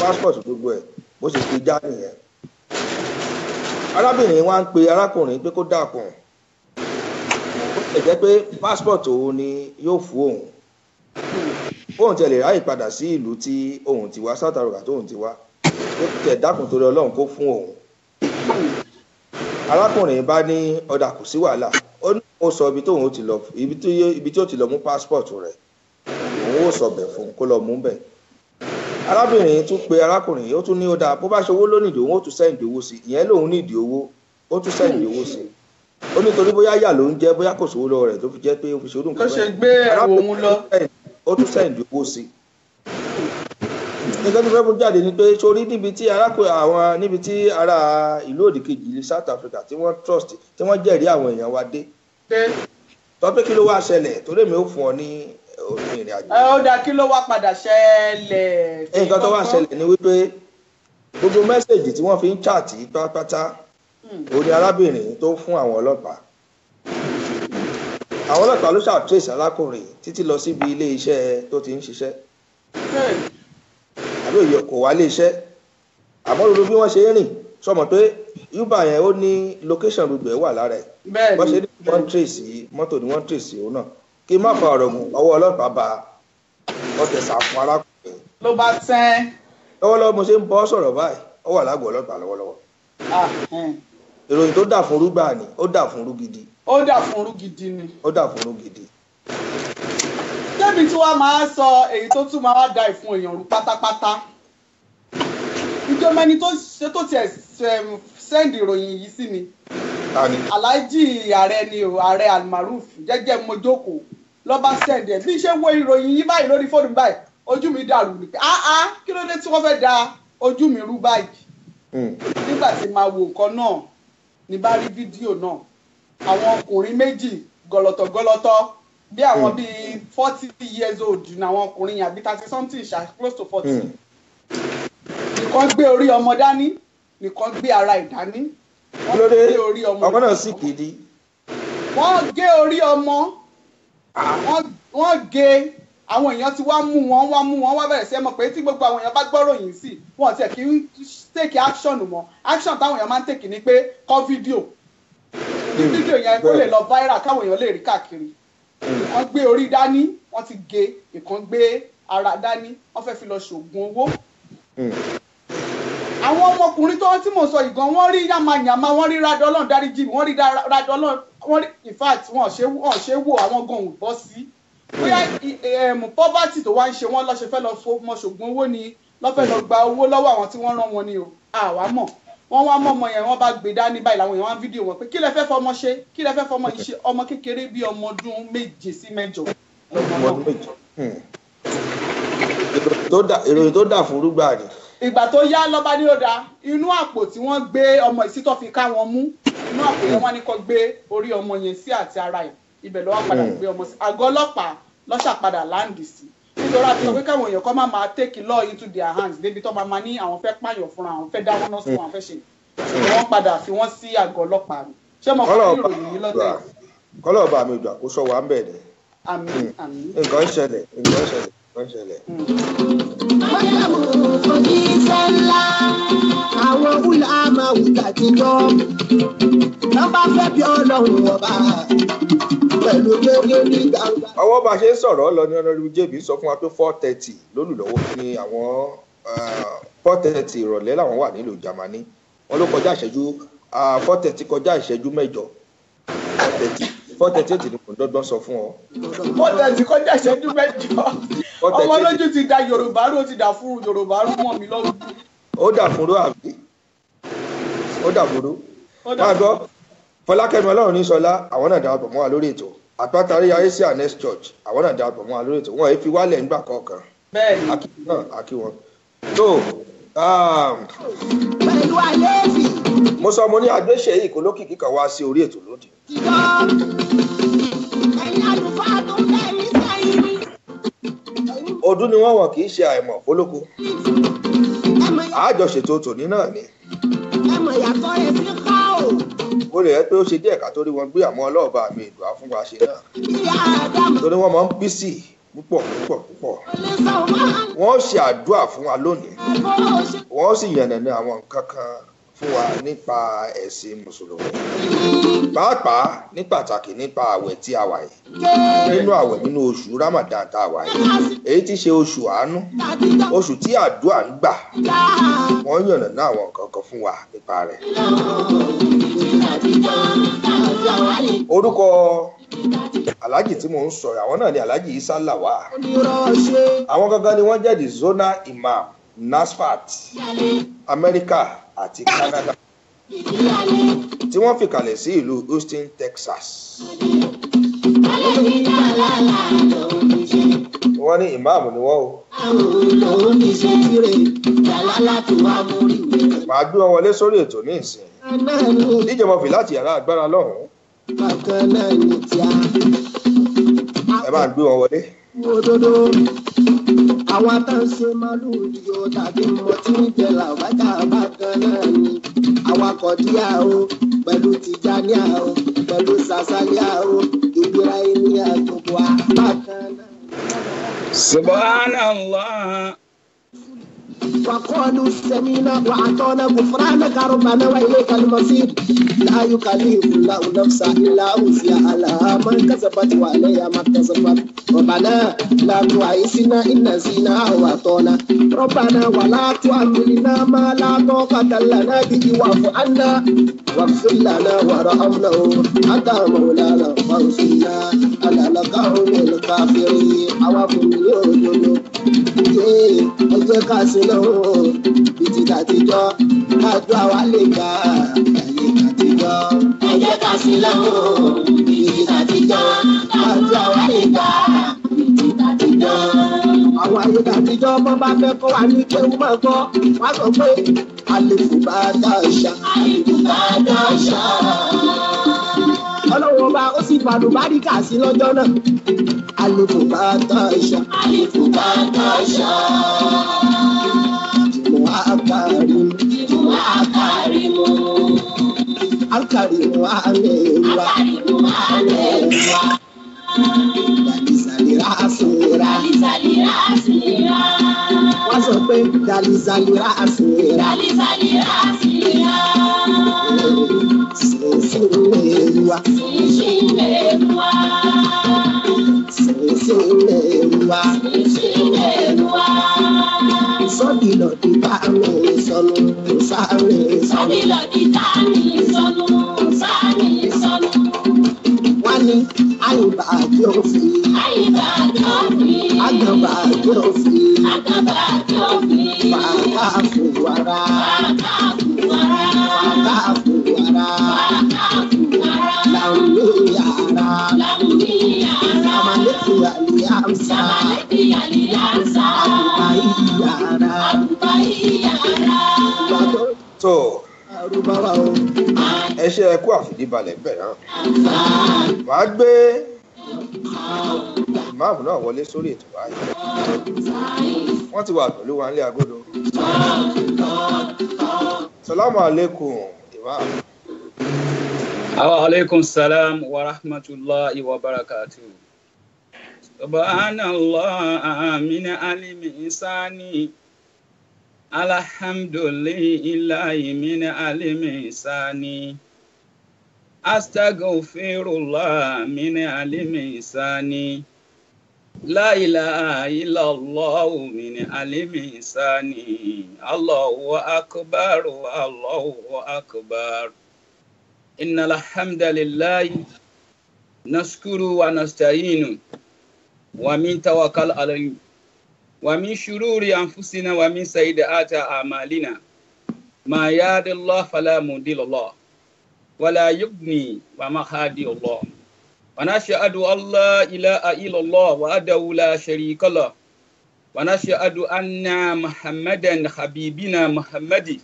passport gbogbo ẹ̀ bó ṣe fi já nìyẹn arábìnrin wa ń pe arákùnrin pé kó dàpọ̀ ó lè jẹ́ pé passport òun ni yóò fún òun tẹ̀ lè ráyè padà sí ìlú tí òun ti wá South Africa tóun ti wá ó tẹ̀ dákun torí Ọlọ́run kó fún òun arákùnrin bá ní ọ̀dà kò sí wàhálà ó ní ó sọ ibi tóun ti lọ ibi tí ó ti lọ mú passport rẹ̀ òun ó sọ bẹ̀ fún kó lọ mú bẹ̀ arábìnrin tún pe arákùnrin ó tún ní ọ̀dà bó bá ṣe owó lónìí òun ó tún sẹ́ǹdì owó sí ìyẹn lòun nídìí owó ó tún sẹ́ǹdì owó sí ó nítorí bóyá yà ló ń jẹ́ bóyá kò sówó lọ rẹ̀ tó fi jẹ́ pé ó fi ṣòro nǹkan bẹ́ẹ̀. tó ṣe gbé ẹrù òun lọ ó tún sẹ́ǹdì owó sí nǹkan tó fẹ́ mú jáde ni pé sórí níbi tí níbi tí ará ìlú òdìkejì South Africa tí wọ́n trust tí wọ́n jẹ́rìí àwọn èèyàn wa dé tọ́ pé kí ló wá ṣẹlẹ̀ torí mi ò fún ọ ní ìrìn àjò. ó dá kí ló wá padà ṣẹlẹ̀. nǹkan tó wá ṣẹlẹ̀ ni wípé gbogbo mẹ́sẹ̀gì tí wọ́n fi ń chat pátápátá ó ní arábìnrin tó fún àwọn ọlọ́pàá ló ṣàtúnṣe arákùnrin títí lọ síbi ilé iṣẹ́ tó ti ń ṣiṣẹ́ àbí òye kò wá lé iṣẹ́ àmọ́ lóru bí wọ́n ṣe ń rìn sọmọ pé Uber yẹn ó ní location gbogbo ẹ̀ wà lára ẹ̀ wọ́n ṣe ní wọ́n trace mọ́tò ní wọ́n trace òun náà kí n má fa ọ̀rọ̀ gùn ọwọ́ ọlọ́pàá bá wọ́n tẹ̀sà fún arákùnrin. ló bá tẹ́. lọ́wọ́lọ́wọ́ mo ṣe ń bọ́ sọ̀rọ̀ báyìí ó wà lágọ̀ọ́ ọlọ́pàá lọ́wọ́lọ́wọ́. ìròyìn tó dà fún rúgbà ni ó dà fún rú gidi. ó dà fún rú gidi ni. ó dà fún rú gidi. débi tí wàá máa sọ èyí tó tún máa wá da ìfún èèyàn rú pátápátá ìjọba ẹni tó tiẹ̀ sẹ́ndì ìròyìn yìí sí mi Alhaji ààrẹ ni o ààrẹ Almaroof jẹ́jẹ́ mojókòó lọ́ba sẹ́ndì ẹ̀ bí ṣe wo ìròyìn yìí báyìí lórí fóònù báyìí ojú mi dàrú ni pé kí ló dé tí wọ́n fẹ́ da ojú mi rú báyìí nígbà tí máa wo nǹkan náà ní bá rí fídíò náà àwọn ọkùnrin méjì gọlọtọgọlọtọ bí àwọn bíi 40 years old ní àwọn ọkùnrin yẹn àbí 30 something close to 40 nìkan gbé orí ọmọ dání nìkan gbé ara ìdání wọ́n gbé orí ọmọ náà sì kìdí. wọ́n gé orí ọmọ wọ́n gé àwọn èèyàn ti wá mú wọn wá bẹ̀rẹ̀ sí ẹ mọ̀ pé tí gbogbo àwọn èèyàn bá gbọ́rọ̀ yìí sí wọn tiẹ̀ kì í take action mọ́ action táwọn èèyàn máa ń take ni pé kọ́ fídíò ní fídíò yẹn kó lè lọ viral káwọn èèyàn lè rí káàkiri wọ́n gbé orí dání wọ́n ti gé ìkan gbé ara dání wọ́n fẹ́ fi lọ ṣògùn owó. àwọn ọmọkùnrin tó tí mo sọ ìgan wọ́n rí yamayama wọ́n rí radọ Ọlọ́run dáríjì wọ́n rí radọ Ọlọ́run wọ́n rí in fact wọ́n ṣe wò àwọn gan ò bọ́ sí. bóyá poverty tó wá ń ṣe wọ́n lọ́ ṣe fẹ́ lọ fọmọ ṣògùn owó ni lọ́ fẹ́ lọ gba owó lọ́wọ́ àwọn tí wọ́n rán wọn ni o àwa mọ̀ wọ́n wá mọ́ ọmọ yẹn wọ́n bá gbé dání báyìí làwọn èèyàn wá fídíò wọn pé kí lẹ fẹ́ fọmọ ṣe kí lẹ fẹ́ fọmọ yìí ṣe ọmọ kékeré bíi ọmọ ọdún 7 sí 8 ìròyìn tó dà fún rúgbà ni. ìgbà tó yá lọ́ba ní ọ̀dà inú àpò tí wọ́n gbé ọmọ ìsítọ́ fi ká wọn mú inú àpò yẹn wọ́n ní kó gbé orí ọmọ yẹn sí àti ara ẹ̀ ibẹ̀ ló wá padà gbé ọmọ sí àgọ́ ọlọ́pàá lọ́ṣà padà láǹdì sí nítorí àti sọ pé káwọn èèyàn kọ́ máa take law into their hands débi tó máa ní àwọn fẹ́ pààyàn fúnra àwọn fẹ́ dáwọ́ náà sí wọn fẹ́ ṣe ṣùgbọ́n wọ́n padà fi wọ́n sí àgọ́ ọlọ́pàá mi ṣé mo kọ́ ìròyìn yìí lọ́tẹ̀ yìí. kọ́lọ̀ ọba mi ìgbà kó sọ wà ń bẹ̀ ni. àmín àmín. nǹkan ń ṣẹlẹ̀. májàmú òjíṣẹ́ ńlá àwọn ulama àtijọ́ wọ́n bá fẹ́ bí Ọlọ́run ọba pẹ̀lú gbẹ́gbẹ́ ní gbangba. ọwọ́ bá a ṣe ń sọ̀rọ̀ lọ ní Honorable JB sọ fún wa pé 4:30 lólùlọ́wọ́ ní àwọn 4:30 ìrọ̀lẹ́ làwọn wà nílùú Jámánì wọn ló kọjá ìṣẹ́jú 4:30 kọjá ìṣẹ́jú 8 4:30 ni kò dọ́gbọ́n sọ fún ọ. 4:30 kọjá ìṣẹ́jú 8 ọmọ lójú ti da Yorùbá rú ó ti dà fún Yorùbá rú mọ́ mi lọ́wọ́. ó dà fúnrú àbí ó dà fúnrú. máa gbọ́ Fọlákẹ́mi Ọlọ́runníṣọlá àwọn náà darapọ̀ mọ́ wa lórí ètò àpátarí Asia Next Church àwọn náà darapọ̀ mọ́ wa lórí ètò wọn fi wálẹ̀ nígbà kọ̀ọ̀kan. bẹ́ẹ̀ni akí wọn. tó pẹ̀lú àléébì. mo sọ mo ní agbéṣe yìí kó lókìkí kan wá sí orí ètò lóde. ẹ̀yin àlùfáà tó ń bẹ̀rẹ̀ sẹ́yìn. ọdún ni wọ́n kì í ṣe àìmọ̀ fólókó. àjọṣètò tòní náà ni. ẹ̀mọ̀ ìyàtọ̀ ẹ̀ fi ká o. ó lè yẹ pé ó ṣe díẹ̀ ká tó rí wọn gbé àmọ́ ọlọ́ọ̀bá mi ìdùá fún wa ṣe náà. torí wọ́n máa ń pín sí púpọ̀. wọ́n ṣe àdúrà fún wa lónìí. wọ́n sì yànnàná àwọn nǹkan kan fún wa nípa ẹ̀sìn mùsùlùmí. pàápàá ní pàtàkì nípa àwẹ̀ tí a wà yìí. nínú àwẹ̀ nínú oṣù Ramadan tá a wà yìí. èyí tí ṣe oṣù àánú. oṣù tí àdúrà ń gbà. wọ́n yànnàná àwọn nǹkan kan fún wa nípa rẹ̀. orúkọ aláàjì tí mò ń sọ̀rọ̀ àwọn náà ni aláàjì Isa Lawal. àwọn gangan ni wọ́n jẹ́ the zonal imam NASFAT Amẹ́ríkà àti Canada tí wọ́n fìkàlẹ̀ sí ìlú Houston, Texas. wọ́n ní ìmáàmù ni wọ́n o. màá gbé wọn wọlé sórí ètò ní ìsìn. díje mo fi láti yàrá agbára lọ́hùn-ún. ẹ máa gbé wọn wọlé. àwọn atáǹṣe màlúù yóò tàbí mọtí jẹ làwájà bákan náà ni awakọ̀ díà o pẹ̀lú Tìjàníà o pẹ̀lú Sàsálíà o Ibrahimiyya gbogbo bákan náà. Subhanallah. وقالوا سمينا وأعطانا غفرانك ربنا وإليك المصير لا يكلف الله نفسا إلا وسعها لها ما كسبت وعليها ما اكتسبت ربنا لا تؤاخذنا إن نسينا أو أخطأنا ربنا ولا تحملنا ما لا طاقة لنا به واعف عنا واغفر لنا وارحمنا أنت مولانا فانصرنا على القوم الكافرين أوافق يوم ẹ jẹ́ ká sí lọ́wọ́ bìtì tàtijọ́ kájọ́ àwa lè gbà ayé tàtijọ́. ẹ jẹ́ ká sí lọ́wọ́ bìtì tàtijọ́ kájọ́ àwa lè gbà bìtì tàtijọ́. àwọn ayé tàtijọ́ bọ́ bá fẹ́ kọ́ wa ní pé wọ́n máa gbọ́ wá sọ pé àlèkù bá dáṣà. àlèkù bá dáṣà. ọlọ́wọ́ bá ó sì fàdùbáríkà sí lọ́jọ́ náà. àlèkù bá dáṣà. àlèkù bá dáṣà. Al-Karim Al-Karim Al-Karim dalizali rasi sinsilewa sọ́dìlọ̀ dídá mi sọnù sáré sọnù. Wọ́n ní àyùbá tí ó fi àgàbà tí ó fi bàtà fúwara làwùmíyàrá amalẹ́tì àlìyànsá àbùbáyàrá. tó ẹ ṣe ẹ kú àfìdíbalẹ̀ bẹ̀rẹ̀ náà màá gbé ìmáàmù náà wọlé sórí ètò báyìí wọ́n ti wà pẹ̀lú wa nílé agodo. Salamu alaikum ìmáàmù. Wa alaikum salam wa rahmatullahi wa barakatuh. Subhanallah min alimi insani. Alhamdulillahi min alimi insani. Astaghfirullah min alimi insani. La ilaha illallah min alimi insani. Allahu akbar, Allahu akbar. Innal hamdalillah nashkuru wa nasta'inu wa min tawakkal alayhi wa min shururi anfusina wa min sayyiati a'malina ma yahdihillahu fala mudilla lahu wa la yughni wa ma hadiyallahu wa nashhadu an la ilaha illallah wahdahu la sharika lahu wa nashhadu anna muhammadan habibina muhammadi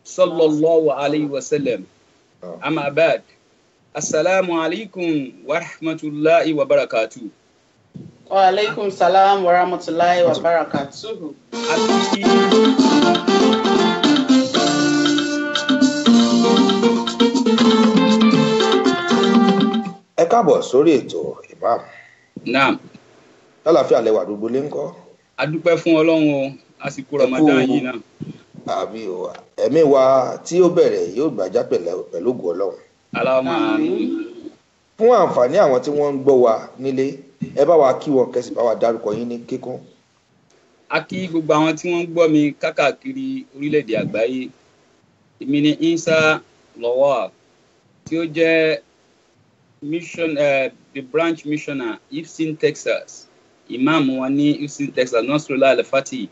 sallallahu alayhi wa sallam. Amma ba'd. Assalamu alaikum wa rahmatullahi wa barakatuh. Wa alaikum salam wa rahmatullahi wa barakatuh. Ẹ káàbọ̀ sórí ètò ìmáàmù. Naam. Lálàáfíà lẹwà gbogbo lé ńkọ́. A dúpẹ́ fún Ọlọ́run o, àsìkò Ramadan yìí náà. Àmì o, ẹ̀mí wa tí ó bẹ̀rẹ̀ yóò gbàjá pẹ̀lú ògo Ọlọ́run. Allahumma àmín. Fún àǹfààní àwọn tí wọ́n ń gbọ́ wa nílé, ẹ bá wa kí wọn kẹ́sì bá wa dárúkọ yín ní kíkún. A kí gbogbo àwọn tí wọ́n ń gbọ́ mi káàkiri orílẹ̀-èdè àgbáyé. Èmi ni Isa Lawal tí ó jẹ́ the branch missioner Houston, Texas. Imam wọn ní Houston, Texas, Nasrullah Al-Fati.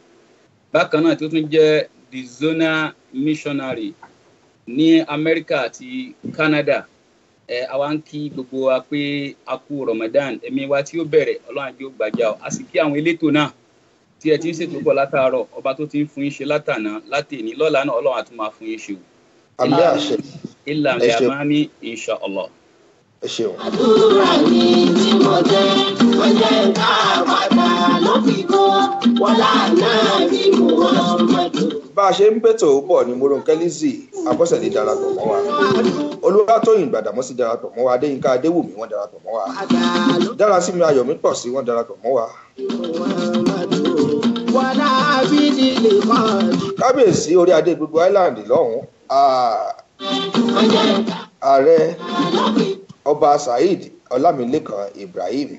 Bákan náà tí ó tún jẹ́ the zonal missionary ní Amẹ́ríkà àti Canada. Àwa ń kí gbogbo wa pé a kú Ramadan ẹ̀mí wa tí ó bẹ̀rẹ̀ Ọlọ́run àjẹ́ ó gbàjà a sì kí àwọn elétò náà tí ẹ ti ń ṣètò pọ̀ látàárọ̀ ọba tó ti ń fún yín ṣe látàná látẹ̀ní lọ́la náà Ọlọ́run àti máa fún yín ṣe o. Àmì àṣẹ. Ìlànà ìyàmáni insha Allah. Ẹ ṣeun. Àdúrà ni tí mo jẹ́ ká padà ló fi kó wọlá náà bí mo mọ̀tò. Bá a ṣe ń bètò bọ̀ ni Moronke Lizzy Abọ́sẹ̀dé darapọ̀ mọ́ wa. Olúwatóyìn Gbàdàmọ́sí darapọ̀ mọ́ wa. Adéyínká Adéwùmí wọ́n darapọ̀ mọ́ wa. Dárasími Ayọ̀mípọ̀sí wọ́n darapọ̀ mọ́ wa. Kábíyèsí orí adé gbogbo Island lọ́hùn-ún. Ààrẹ Ọba Saheed Ọlámilékan Ibrahim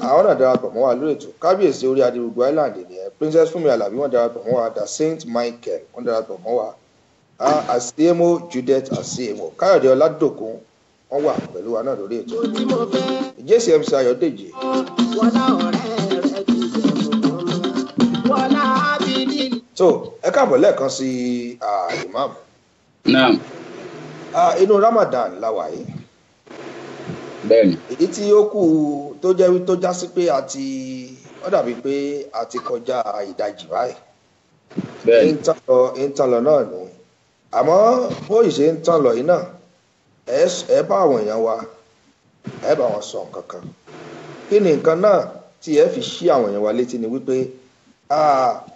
àwọn náà darapọ̀ mọ́ wa lórí ètò. Kábíyèsí orí adé gbogbo Island nìyẹn. Princess Fúnmi Àlàbí wọ́n darapọ̀ mọ́ wa. The Saint Michael wọ́n darapọ̀ mọ́ wa. Asiemo Judith Asiemo Káyọ̀dé Ọládòkun wọ́n wà pẹ̀lú wa náà lórí ètò. JCMC Ayọ̀dèjì. So ẹ káàbọ̀ lẹ́ẹ̀kan sí Imam. Naam. Inú Ramadan la wà yìí. Bẹ́ẹ̀ni. Èyí tí ó kù tó jẹ́ tó já sí pé ó dàbí pé a ti kọjá ìdajì báyìí. Bẹ́ẹ̀ni. ń tán lọ náà ni àmọ́ bó ìṣe ń tán lọ yìí náà ẹ bá àwọn èèyàn wa ẹ bá wọn sọ nǹkan kan. Kí ni nǹkan náà tí ẹ fi ṣí àwọn èèyàn wa létí ni wípé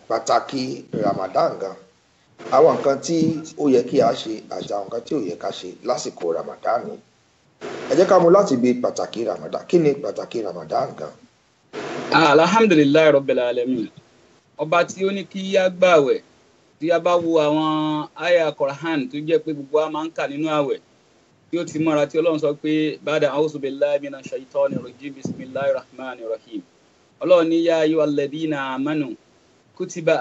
pàtàkì Ramadan gan àwọn nǹkan tí ó yẹ kí a ṣe àti àwọn nǹkan tí ò yẹ ká ṣe lásìkò Ramadan ni. Ẹ jẹ́ ká mú láti bí pàtàkì Ramadan. Kí ni pàtàkì Ramadan gan? Alhamdulillahi Rabbil Alamin. ọba tí ó ní kí á gbààwẹ̀ tí a bá wo àwọn àyà Quran tó jẹ́ pé gbogbo wa máa ń kà nínú àwẹ̀ tí ó ti mọ́ra tí Ọlọ́run sọ pé ba'da a'udhu billahi minash shaitani rajim bismillahir rahmanir rahim Ọlọ́run ní yá ayyuhal ladina amanu kutiba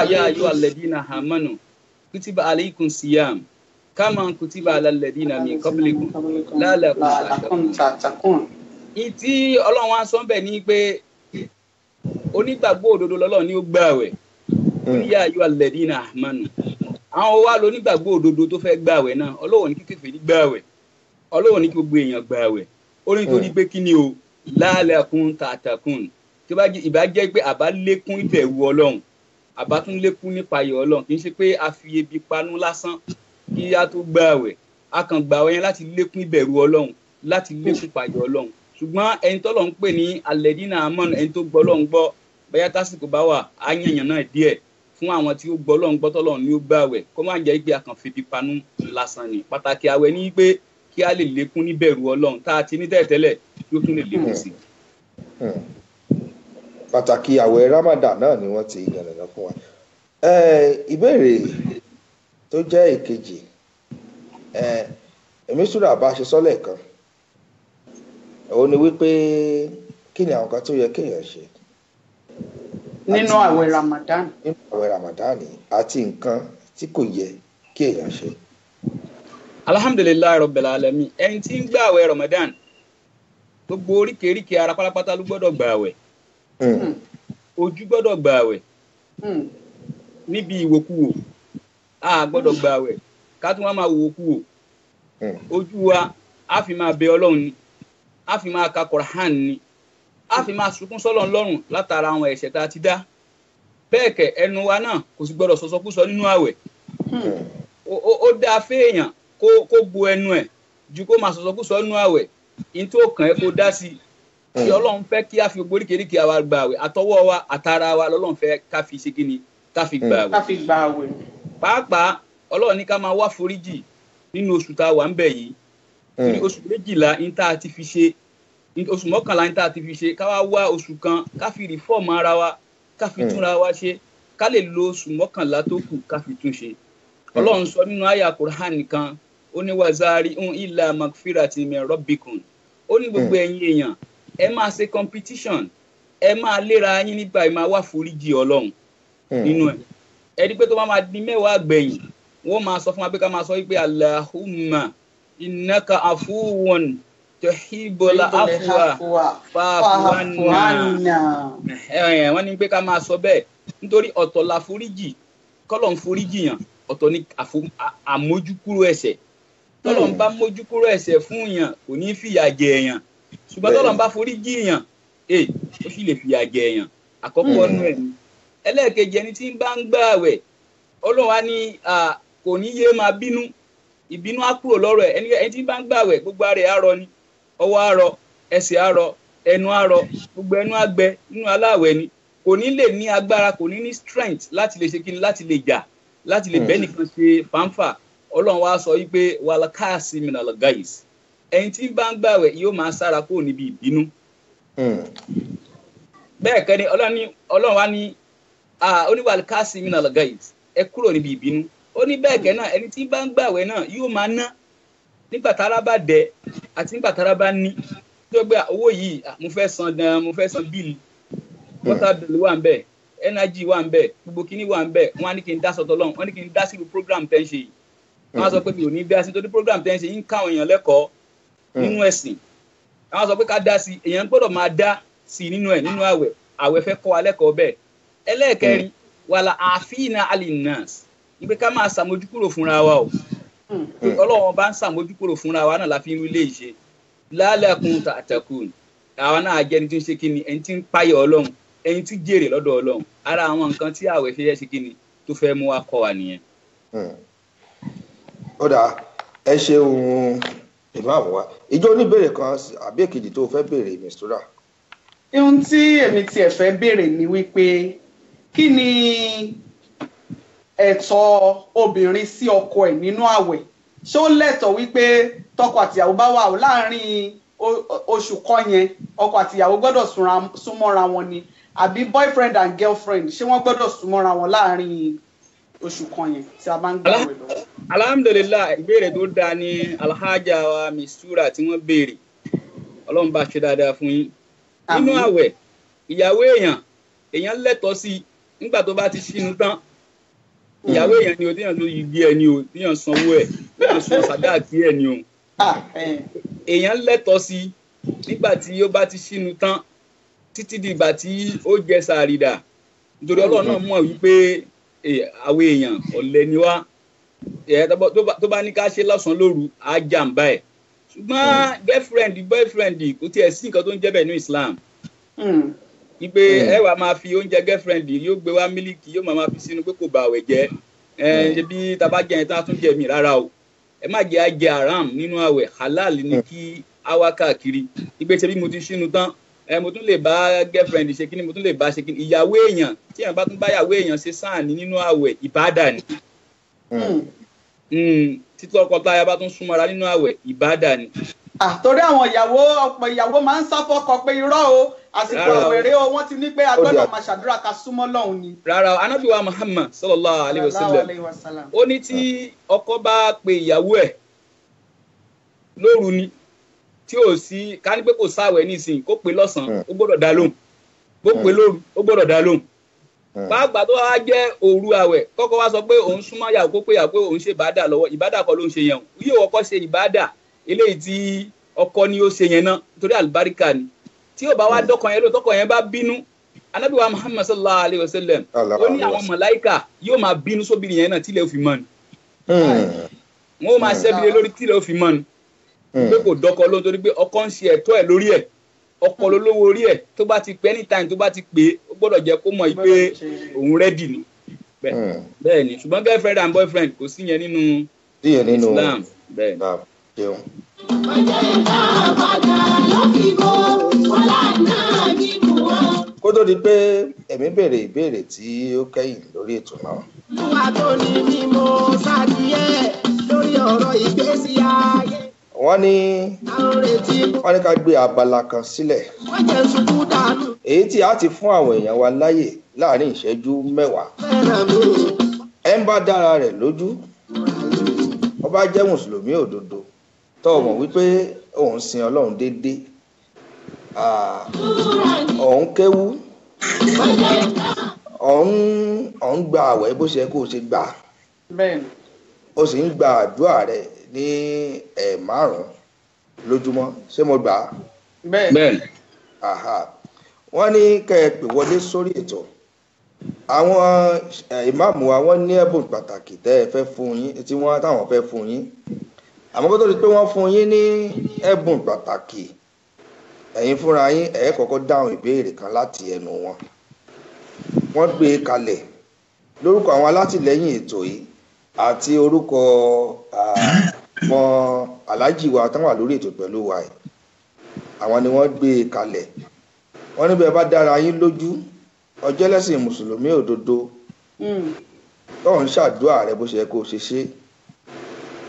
ya ayyuhal ladina amanu kutiba alaykum siyam kama kutiba alal ladina min qablikum la'allakum tattaqun. Ìtí Ọlọ́run wá sọ bẹ́ẹ̀ ni pé onígbàgbọ́ òdodo lọ́lọ́run ni ó gbààwẹ̀ ní yá ayyuhal ladina amanu àwọn wa lo nígbàgbọ́ òdodo tó fẹ́ gbààwẹ̀ náà Ọlọ́run ní kíkẹ́fẹ́ ní gbààwẹ̀ Ọlọ́run ní kí gbogbo èèyàn gbààwẹ̀ ó ní torí pé kí ni o la'allakum tattaqun tí ìbá jẹ́ pé àbá lékún ìbẹ̀rù Ọlọ́run àbá tún lékún nípa ayọ̀ Ọlọ́run kì í ṣe pé a fi ebi panú lásán kí a tó gbààwẹ̀ a kàn gbààwẹ̀ yẹn láti lékún ìbẹ̀rù Ọlọ́run láti lékún payọ̀ Ọlọ́run ṣùgbọ́n ẹni tọ́lọ́run ń pè ní alladina amanu ẹni tó gbọ́ Ọlọ́run gbọ́ bóyá tásìkò bá wà á yànyàn náà díẹ̀ fún àwọn tí ó gbọ́ Ọlọ́run gbọ́ tọ́lọ́run ní ó gbààwẹ̀ kó má jẹ́ pé a kàn fi ebi panú lásán ni pàtàkì àwẹ̀ ní pé kí a lè lékún níbẹ̀rù Ọlọ́run tá a ti ní tẹ́lẹ̀tẹ́lẹ̀ kí ó tún lè lékún sí i. Pàtàkì àwẹ̀ Ramadan náà ni wọ́n ti yànnàná fún wa. Ìbéèrè tó jẹ́ ìkejì èmi súra bá ṣe sọ́lẹ̀ kan òun ni wípé kí ni àwọn kan tó yẹ kéèyàn ṣe nínú àwẹ̀ Ramadan. nínú àwẹ̀ Ramadan àti nǹkan tí kò yẹ kéèyàn ṣe. Alhamdulillahi rabbil alamin ẹni tí ń gbààwẹ̀ Ramadan gbogbo oríkèéríkèé ara pátápátá ló gbọ́dọ̀ gbààwẹ̀ ojú gbọ́dọ̀ gbààwẹ̀ níbi ìwòkuwò a gbọ́dọ̀ gbààwẹ̀ ká tún wá máa wòkuwò ojú wa a fi máa bẹ Ọlọ́run ni a fi máa ka Quran ni a fi máa sunkún sọ́lọ́run lọ́rùn látara àwọn ẹ̀ṣẹ̀ tá a ti dá bẹ́ẹ̀ kẹ̀ ẹnu wa náà kò sì gbọ́dọ̀ sọ̀sọkúsọ nínú àwẹ̀ ó dáa fẹ́ẹ̀yàn kó bo ẹnu ẹ̀ ju kó máa sọ̀sọkúsọ nínú àwẹ̀ in tó kàn ẹ́ kó dá sí kí Ọlọ́run fẹ́ kí a fi gbogbo oríkèéríkèé àwa gbà àwẹ̀ àtọwọ́ wa àtara wa lọ́lọ́run fẹ́ ká fi ṣe kíni ká fi gbà àwẹ̀ pàápàá Ọlọ́run ní ká máa wá foríjì nínú oṣù tá a wà ń bẹ̀ yìí ní oṣù 12 ní tá a ti fi ṣe oṣù 11 ní tá a ti fi ṣe ká wá oṣù kan ká fi rìfọ́ọ̀mù ara wa ká fi túnra wa ṣe ká lè lo oṣù 11 tó kù ká fi tún ṣe Ọlọ́run sọ nínú àyà Qur'an kan ó ní wazari illa magfirati min rabbikum ó ní gbogbo ẹ̀yin èèyàn ẹ máa ṣe competition ẹ máa léra yín nígbà ẹ máa wá foríjì Ọlọ́run nínú ẹ̀ ẹ rí pé tó máa di mẹ́wàá gbẹ̀yìn wọ́n máa sọ fún wa pé ká máa sọ wípé Allahumma innaka afuwun tuhibbul afwa fa'fu anna wọ́n ní pé ká máa sọ bẹ́ẹ̀ nítorí ọ̀tọ̀ la foríjì k'Ọlọ́run foríjì yàn ọ̀tọ̀ ní àmójúkúrò ẹ̀ṣẹ̀ tọ́lọ́run bá mójúkúrò ẹ̀ṣẹ̀ fún yàn kò ní fìyà jẹ èèyàn ṣùgbọ́n tọ́lọ́run bá foríjì yàn ó sì lè fìyà jẹ èèyàn àkọ́kọ́ nú ẹ̀ ní ẹlẹ́ẹ̀kejì ẹni tí ń bá ń gbààwẹ̀ Ọlọ́run á ní kò ní yé máa bínú ìbínú á kúrò lọ́rọ̀ ẹ̀ ẹni tí ń bá ń gbààwẹ̀ gbogbo ara ẹ̀ á rọ ni ọwọ́ á rọ ẹsẹ̀ á rọ ẹnu á rọ gbogbo ẹnu á gbẹ nínú aláàwẹ̀ ni kò ní lè ní agbára kò ní ní strength láti lè ṣe kíni láti lè jà láti lè bẹ́ẹ̀ nìkan ṣe fàǹfà Ọlọ́run wá sọ wípé wàlàkàsí minal gais ẹni tí ń bá ń gbààwẹ̀ yóò máa sára kúrò níbi ìbínú bẹ́ẹ̀ kẹ́ni Ọlọ́run wá ní oníwàlàkàsí minal gais ẹ kúrò níbi ìbínú ó ní bẹ́ẹ̀ kẹ́ náà ẹni tí bá ń gbààwẹ̀ náà yóò máa ná nígbà tára bá dẹ̀ àti nígbà tára bá ní tó gbé owó yìí mo fẹ́ san bíìlì water bill wà ń bẹ̀ energy wà ń bẹ̀ gbogbo kíní wà ń bẹ̀ wọ́n á ní kí n dá sọ́tọ̀ lọ́hùn wọ́n ní kí n dá sí program tẹ́ ń ṣe yìí wọ́n á sọ pé mi ò ní dá sí torí program tẹ́ ń ṣe yìí ń káwọn èèyàn lẹ́kọ̀ọ́ nínú ẹ̀sìn àwọn sọ pé ká dá sí èèyàn gbọ́dọ̀ máa dá sí nínú àwẹ̀ fẹ́ kọ́ wa lẹ́kọ̀ọ́ bẹ́ẹ̀ ẹlẹ́ẹ̀kẹrin wàlà àfihàn alinas ìpè ká máa ṣàmójúkúrò fúnra wa o Ọlọ́run bá ń ṣàmójúkúrò fúnra wa náà la fi ń ilé ìṣe la'allakum tattaqun àwa náà jẹ́ni tí ń ṣe kíni ẹni tí ń páyọ̀ Ọlọ́run ẹni tí jèrè lọ́dọ̀ Ọlọ́run ara àwọn nǹkan tí àwẹ̀ fi ṣe kíni tó fẹ́ mú wa kọ́ wa nìyẹn. ó dáa ẹ ṣeun ìmáàmù wa ìjọ oníbèrè kan àbí èkejì tó fẹ́ béèrè Mistura. ohun tí èmi tiẹ̀ fẹ́ béèrè ni wípé kí ni ẹ̀tọ́ obìnrin sí ọkọ ẹ̀ nínú àwẹ̀ ṣé ó lẹ́tọ̀ọ́ wípé tọkọ àtìyàwó bá wà láàrin oṣù kan yẹn ọkọ àtìyàwó gbọ́dọ̀ súnmọ́ra wọn ni àbí boyfriend and girlfriend ṣé wọ́n gbọ́dọ̀ súnmọ́ra wọn láàrin oṣù kan yẹn tí a bá ń gbàwẹ̀ lọ́wọ́. alhamdulilayi ìbéèrè tó dáa ní alhaja wa mistura tí wọ́n béèrè ọlọ́run bá ṣe dáadáa fún yín nínú àwẹ̀ ìyàwó èèyàn lẹ́tọ̀ọ́ sí nígbà tó bá ti ṣínú tán ìyàwó èèyàn ni o téèyàn ló yigi ẹ ni o téèyàn sanwó ẹ téèyàn san sàdáàkì ẹ ni o èèyàn lẹ́tọ̀ọ́ sí nígbà tí ó bá ti ṣínú tán títí di ìgbà tí ó jẹ sàrìdà nítorí ọlọ́run náà mọ̀ wípé àwọn èèyàn ọ̀lẹ ni wá tó bá ní ká ṣe lọ́sàn-án lóru á jàǹbá ẹ̀ ṣùgbọ́n boyfriend kò tiẹ̀ sí nǹkan tó ń jẹ́ bẹ́ẹ̀ ní Islam wípé ẹ wàá máa fi oúnjẹ girlfriend yóò gbé wá mílíkì yóò máa fi sínú pé kò bá àwẹ̀ jẹ́ ṣebí tàbá jẹ yẹn tó tún jẹ mí rárá o ẹ má jẹ́ àjẹ haram nínú àwẹ̀ halal ni kí á wá káàkiri wípé ṣebí mo ti ṣínú tán mo tún lè bá girlfriend ṣe kíni mo tún lè bá ṣe kíni ìyàwó èèyàn tí èèyàn bá tún bá ìyàwó èèyàn ṣe sáàní nínú àwẹ̀ ìbádà ni títí ọkọ táyà bá tún súnmọ́ra nínú àwẹ̀ ìbádà ni. torí àwọn ọ̀pọ̀ ìyàwó máa ń sá fọ́kọ pé irọ́ o àsìkò àwẹ̀rẹ̀ o wọ́n ti ní pé a gbọ́dọ̀ máa ṣàdúrà ká súnmọ́ lọ́hùn ni. rárá Ànábì wa Muhammad sallallahu alayhi wa sallam ó ní tí ọkọ bá pe ìyàwó ẹ̀ lóru ni tí ò sí ká ní pé kò sáwẹ̀ nísìnyí kó pe lọ́sàn-án ó gbọ́dọ̀ dá lóhùn kó pe lóru ó gbọ́dọ̀ dá lóhùn. pàápàá tó wá jẹ́ òru àwẹ̀ kọ́kọ́ wá sọ pé òun súnmọ́ yàwó kó pé yàwó pé òun ṣe ìbádà lọ́wọ́ ìbádà kọ́ ló ń ṣe yẹn o yóò kọ́kọ́ ṣe ìbádà eléyìí tí ọkọ ni ó ṣe yẹn náà nítorí àlùbáríkà ni tí yóò bá wá dọ́kàn yẹn ló tọ́kàn yẹn bá bínú Ànábì wa Muhammad sallallahu alayhi wa sallam ó ní àwọn màláíkà yóò máa bínú sóbìnrin yẹn náà tílẹ̀ ó fi mọ́ ni wọ́n ó máa ṣẹ́bílẹ̀ lórí tílẹ̀ ó fi mọ́ ni pé kò dọ́kọ lóhun torí pé ọkọ ń ṣe ẹ̀tọ́ ẹ̀ lórí ẹ̀ ọkọ lólówó orí ẹ̀ tó bá ti pẹ́ anytime tó bá ti pè é ó gbọ́dọ̀ jẹ́ kó mọ̀ pé òun rẹ́dì ni bẹ́ẹ̀ ni ṣùgbọ́n girlfriend and boyfriend kò sí yẹn nínú Islam bẹ́ẹ̀ ni. kó tó di pé ẹ̀mí béèrè ìbéèrè tí ó kẹ́yìn lórí ètò náà. wà tó ní mímọ́ sádìẹ́ lórí ọ̀rọ̀ ìgbésí ayé. wọ́n ní ká gbé abala kan sílẹ̀ èyí tí a ti fún àwọn èèyàn wa láyè láàrin ìṣẹ́jú 10. ẹ ń bá dára rẹ̀ lójú ó bá jẹ́ mùsùlùmí òdodo tó mọ̀ wípé òun sin Ọlọ́run déédéé òun kéwú òun gba àwẹ̀ bó ṣe kó o ṣe gbà ó sì ń gba àdúrà rẹ̀ ní 5 lójúmọ́ ṣé mo gbà á. bẹ́ẹ̀ wọ́n ní kẹ́ ẹ pè wọlé sórí ètò àwọn ìmáàmù wa wọ́n ní ẹ̀bùn pàtàkì tẹ́ ẹ fẹ́ fún yín tí wọ́n táwọn fẹ́ fún yín àmọ́ kó tó di pé wọ́n fún yín ní ẹ̀bùn pàtàkì ẹ̀yin fúnra yín ẹ̀ kọ́kọ́ dáhùn ìbéèrè kan láti ẹnu wọn. wọ́n gbé e kalẹ̀ lórúkọ àwọn alátìlẹ́yìn ètò yìí àti orúkọ àwọn aláàjì wa táwọn wà lórí ètò pẹ̀lú wa yìí àwọn ni wọ́n gbé e kalẹ̀. wọ́n níbẹ̀ bá dára yín lójú ọjọ́ lẹ́sìn mùsùlùmí òdodo tó ń ṣàdúrà rẹ bó ṣe yẹ kó o ṣe ṣe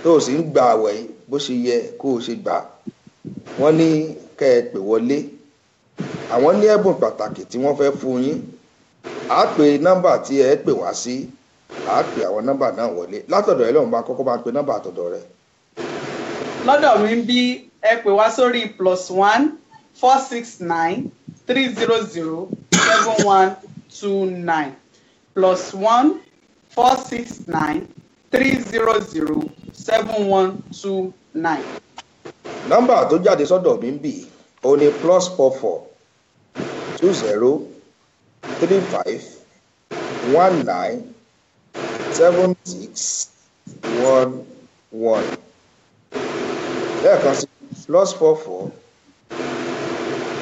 tó o sì ń gba àwẹ̀ bó ṣe yẹ kó o ṣe gbà. wọ́n ní kẹ́ ẹ pè wọlé àwọn ní ẹ̀bùn pàtàkì tí wọ́n fẹ́ fún yín á pè nọ́mbà tí ẹ pè wá sí á pè àwọn nọ́mbà náà wọlé látọ̀dọ̀ ẹ lọ́run bá kọ́kọ́ máa pe nọ́mbà àtọ̀dọ̀ rẹ. lọ́dọ̀ mi ń bí ẹ pè wá sórí +1 469 300 7129 +1 469 300 7129. nọ́mbà tó jáde sọ́dọ̀ mi ń bì ó ní +44 20 35 19 76 11 lẹ́ẹ̀kan sí +44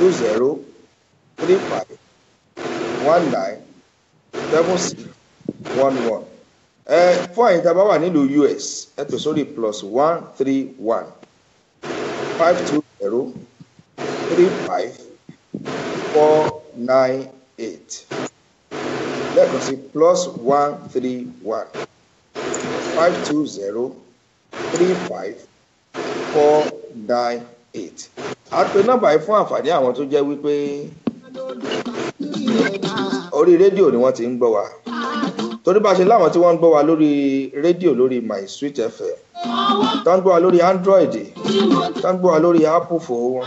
20 35 19 76 11. fún àyíká bá wà nílùú US ẹ pè sórí +131 520 35 498 lẹ́ẹ̀kan sí +131 520 35 498. a pe nọ́mbà yìí fún àǹfààní àwọn tó jẹ́ wípé orí rédíò ni wọ́n ti ń gbọ́ wa torí bá ṣe láwọn tí wọ́n ń gbọ́ wa lórí rédíò lórí My Sweet FM tó ń gbọ́ wa lórí Android tó ń gbọ́ wa lórí Apple phone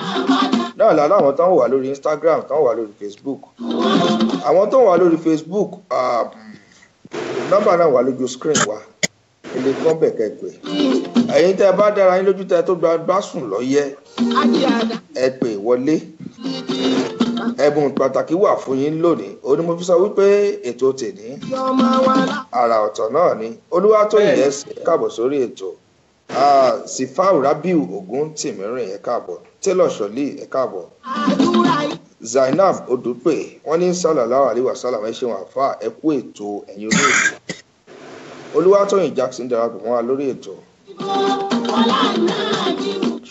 náà láwọn tó ń wà lórí Instagram tó ń wà lórí Facebook àwọn tó ń wà lórí Facebook nọ́mbà náà wà lójú screen wa ilé kan bẹ̀kẹ́ pé ẹ̀yin tẹ́ bá dára yín lójú tẹ́ tó gbá sùn lọ́yẹ́ ẹ pè wọlé ẹ̀bùn pàtàkì wà fún yín lónìí ó ní mo fi sọ wípé ètò tèní àrà ọ̀tọ̀ náà ni Olúwatóyìn ẹ̀sìn káàbọ̀ sórí ètò Sifau Rabiu Ogun Tìmírìn ẹ káàbọ̀ Taylor Shirley ẹ káàbọ̀ Zainab Odùpè wọ́n ní sallallahu alaihi wasallam ẹ ṣeun àfà ẹ kú ètò ẹ̀yin olóòtú Olúwatóyìn Jackson darapọ̀ mọ́ wa lórí ètò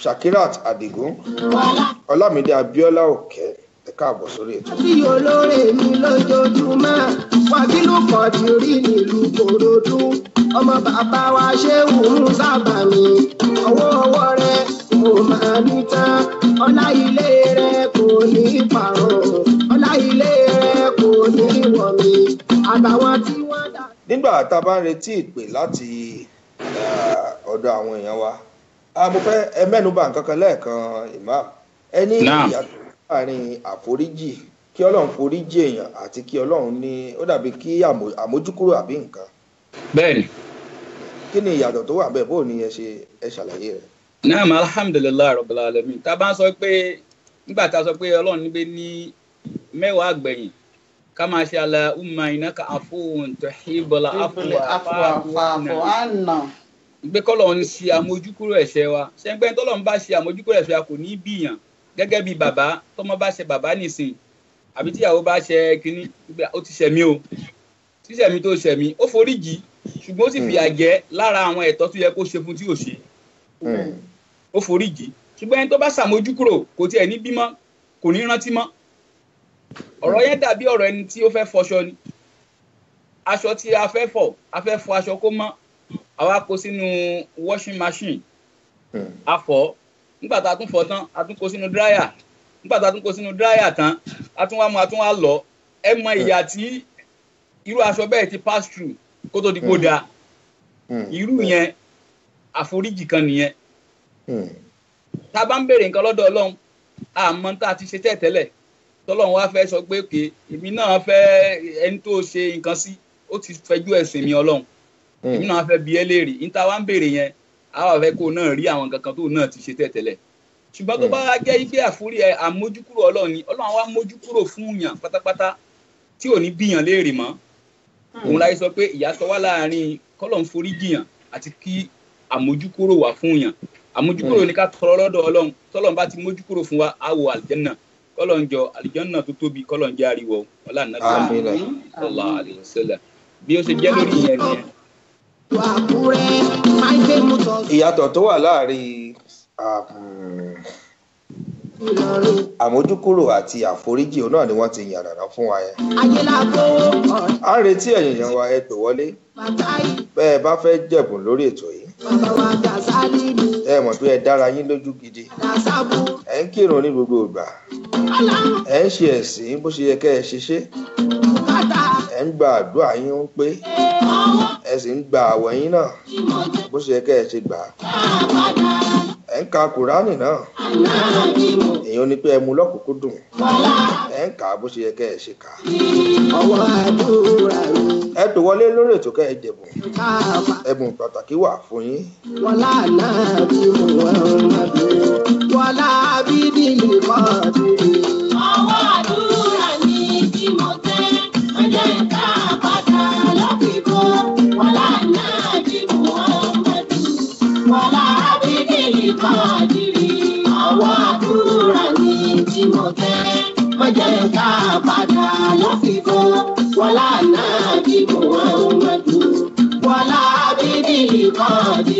Shakirat Adigun Ọlámídé Abíọ́lá Òkè ẹ káàbọ̀ sórí ètò. àti olóore mi lójoojúmọ́ wàbílù kọ̀dìrí nílùú Kòròdú ọmọ bàbá wa Ṣéhù Músà Bàmí ọwọ́ rẹ kò máa ní tán ọlá ilé rẹ kò ní parun ọlá ilé rẹ kò ní wọ̀ mí àbàwọn tí wọ́n dà. nígbà tá a bá ń retí ìpè láti ọ̀dọ̀ àwọn èèyàn wa mo fẹ́ ẹ mẹ́nubà nǹkan kan lẹ́ẹ̀kan Imam ẹ ní ìyàtọ̀ láàrin àforíjì kí Ọlọ́run foríjì èèyàn àti kí Ọlọ́run ní ó dàbí kí àmójúkúrò àbí nǹkan. bẹ́ẹ̀ni. kí ni ìyàtọ̀ tó wà bẹ́ẹ̀ bó ni ẹ ṣàlàyé rẹ̀. naam alhamdulilayi rabbil alamin tá a bá ń sọ pé nígbà tá a sọ pé Ọlọ́run níbẹ̀ ní mẹ́wàá àgbẹ̀yìn ká máa ṣe Allahumma innaka afuwwun tuhibbul afwa fa'fu anna gbé kọ́lọ́run ṣe àmójúkúrò ẹ̀ṣẹ̀ wa ṣẹ́gbẹ́ tọ́lọ́run bá ṣe àmójúkúrò ẹ̀ṣẹ̀ wa kò ní bíyàn gẹ́gẹ́ bí bàbá tọ́mọ bá ṣe bàbá nìsín àbí tíyàwó bá ṣe kínní ó ti ṣẹ̀mí o tíṣẹ̀mí tó ṣẹ̀mí ó foríjì ṣùgbọ́n ó sì fìyà jẹ lára àwọn ẹ̀tọ́ tó yẹ kó ṣe fún tí ò ṣe ó foríjì ṣùgbọ́n ẹni tó bá ṣàmójúkúrò kò tiẹ̀ ní bímọ kò ní rántí mọ́ ọ̀rọ̀ yẹn dàbí ọ̀rọ̀ ẹni tí ó fẹ́ fọṣọ ni aṣọ tí a fẹ́ fọ aṣọ kó mọ́ àwa kó sínú washing machine a fọ̀ nígbà tá a tún fọ̀ tán a tún kó sínú dryer nígbà tá a tún kó sínú dryer tán a tún wá lọ ẹ mọ ìyà tí irú aṣọ bẹ́ẹ̀ ti pass through kó tó di kó dáa irú yẹn àforíjì kan nìyẹn tá a bá ń béèrè nǹkan lọ́dọ̀ Ọlọ́run àmọ́ tá a ti ṣe tẹ́tẹ́lẹ̀ tọ́lọ́run wá fẹ́ sọ pé òkè èmi náà fẹ́ ẹni tó ṣe nǹkan sí ó ti fẹjú ẹ̀sìn mi Ọlọ́run èmi náà fẹ́ bi ẹ́ léèrè níta wá ń béèrè yẹn àwa fẹ́ kó náà rí àwọn kankan tó náà ti ṣe tẹ́tẹ́lẹ̀ ṣùgbọ́n tó bá jẹ́ ife àmójúkúrò Ọlọ́run ni Ọlọ́run wá mójúkúrò fún yàn pátápátá tí ò ní bíyàn léèrè mọ́ òun láyé sọ pé ìyàtọ̀ wà láàrin kọ́lọ̀ ń forí jiyàn àti kí àmójúkúrò wà fún yàn àmójúkúrò ní ká tọrọ lọ́dọ̀ Ọlọ́run tọ́lọ́run bá ti mójúkúrò fún wa á wọ àlìjẹ́nà kọ́lọ̀ ń jọ àlìjẹ́nà tó tóbi kọ́lọ̀ ń jẹ́ àríwọ̀ ọlá nàbí sallallahu alaihi wasallam bí ó ṣe jẹ́ lórí ìyẹn nìyẹn. ìyàtọ̀ tó wà láàrin àmójúkúrò àti àforíjì náà ni wọ́n ti yànnàná fún wa yẹn. a ń retí ẹ̀yin èèyàn wa ẹ pè wọlé bẹ́ẹ̀ bá fẹ́ jẹ̀bùn lórí ètò yìí ẹ mọ̀ pé ẹ dára yín lójú gidi ẹ ń kírun ní gbogbo ìgbà ẹ ń ṣe ẹ̀sìn bó ṣe yẹ kẹ́ ẹ ṣe ṣe ẹ ń gba àdúrà yín ń pé ẹ sì ń gba àwẹ̀ yín náà bó ṣe yẹ kẹ́ ẹ ṣe gbà ẹ ń ka Kùránì náà èèyàn ní pé ẹ mú lọ́kùnkúndùn ẹ ń kà á bó ṣe yẹ kẹ́ ẹ ṣe kà á. ẹ tó wọlé lórí ètò kẹ́ ẹ jẹ̀bùn ẹ̀bùn pàtàkì wà fún yín. wọlá náà bí wọlá bídìlì kọ́ọ̀dù. ọwọ́ àdúrà ni tí mo tẹ́ ọjọ́ ìka àpáta lọ́kìkọ́ wọlá náà bí Muhammadu wọlá bídìlì kọ́ọ̀dù. ọwọ́ àdúrà ni tí mo tẹ́ ọjọ́ ìka àpáta lọ́kìkọ́ wọlá náà bí Muhammadu wọlá bídìlì kọ́ọ̀dù.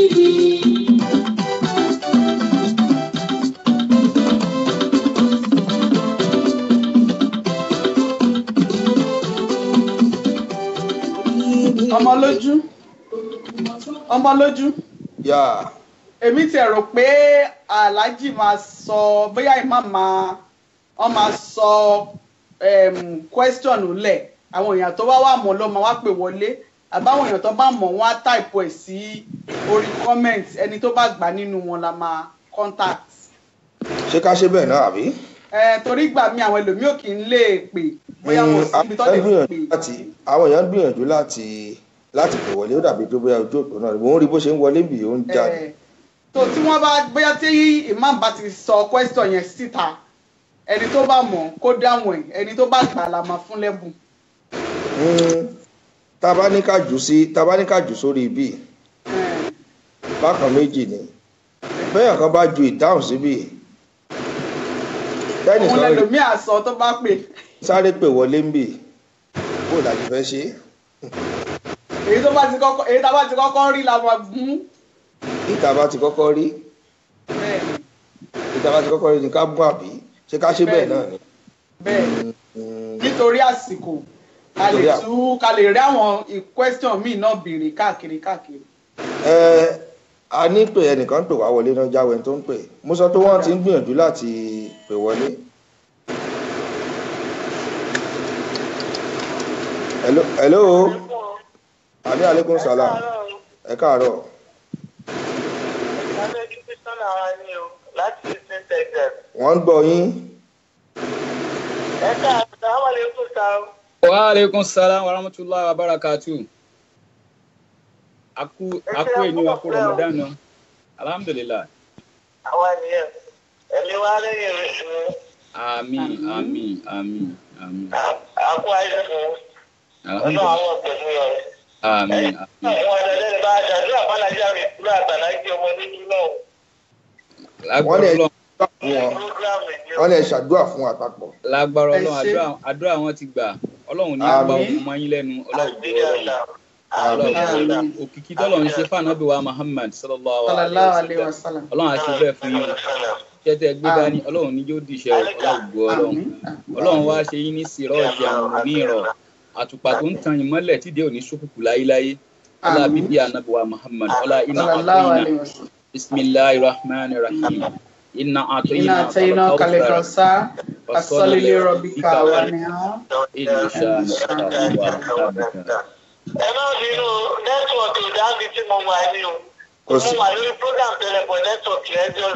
ọmọ lójú yà. èmi ti rò pé aláàjì máa sọ bóyá ìmá máa sọ question lẹ̀ àwọn èèyàn tó bá wà mọ̀ ló máa wá pè wọlé àbáwọn èèyàn tó bá mọ̀ wọ́n á type ẹ̀ sí orí comment ẹni tó bá gbà nínú wọn la máa contact. ṣé ká ṣe bẹ́ẹ̀ náà àbí. torí gbà mí àwọn ẹlòmíì ò kì í lè pè bóyá wọn sí ibi tó lè pè. àwọn èèyàn gbìyànjú láti pè wọlé ó dàbí tó bóyá ojú òpó náà mò ń rí bó ṣe ń wọlé bì ó ń jáde. tó tí wọ́n bá bóyá tí imam bá ti sọ question yẹn síta ẹni tó bá mọ̀ kó dáhùn ẹ̀ ẹni tó bá gbà la máa fún lẹ́bùn. tá bá ní ká jù sórí ibi bákan méjì ni bẹ́ẹ̀ kan bá ju ìdáhùn síbi òun lẹ́lòmí àsọ tó bá pè. sáré pè wọlé ń bì bó la ti fẹ́ ṣe. èyí tá a bá ti kọ́kọ́ rí la máa gún. ìta bá ti kọ́kọ́ rí ní ká gún àbí ṣé ká ṣe bẹ́ẹ̀ náà ni. bẹ́ẹ̀ nítorí àsìkò ká lè rí àwọn question míì náà béèrè káàkiri. a ní pé ẹnìkan pè wá wọlé náà jáwé tó ń pè mo sọ pé wọ́n ti ń gbìyànjú láti pè wọlé. hello àmì aleykum salam ẹ káàárọ̀. wọ́n ń gbọ́ yín. ẹ káàárọ̀ àwọn aleykum salam. Wa alaikum salam wa rahmatullahi wa barakatuh. Aku ini aku Ramadan. Alhamdulillah. Awan ya. Eliwale ya. Amin. Aku aja. Alhamdulillah. Amin. Wọ́n lè ṣàdúrà fún àpapọ̀. Lágbára Ọlọ́run àdúrà wọn ti gbà. Ọlọ́run ní gbà ọmọ yín lẹ́nu Ọlọ́run òkìkí tọ́lọ́run ṣe fún Ànábì wa Muhammad sallallahu alaihi wasallam. Ọlọ́run á ṣe bẹ́ẹ̀ fún yín. Tẹ́tẹ́ gbé dání Ọlọ́run ní yóò dìṣẹ́ Ọlọ́run. Ọlọ́run wá ṣe yín ní sírọ́ọ̀jì àwọn ní ìrọ̀. Àtùpà tó ń tan ìmọ́lẹ̀ tí dé òní ṣókùnkùn láyéláyé. Ọlá bíbí Ànábì wa Muhammad. Ọlá iná àtúnyìnà. Bismillahir Rahmanir Rahim. Inna a'tainaka al-kawthar fasalli li rabbika wanhar inna shani'aka huwal abtar. Ẹ má bínú nẹ́tíwọ̀kì ìdáàbí tí mo wà ní o. Mo wà lórí program tẹlẹpọ̀ nẹ́tíwọ̀kì ẹjọ́.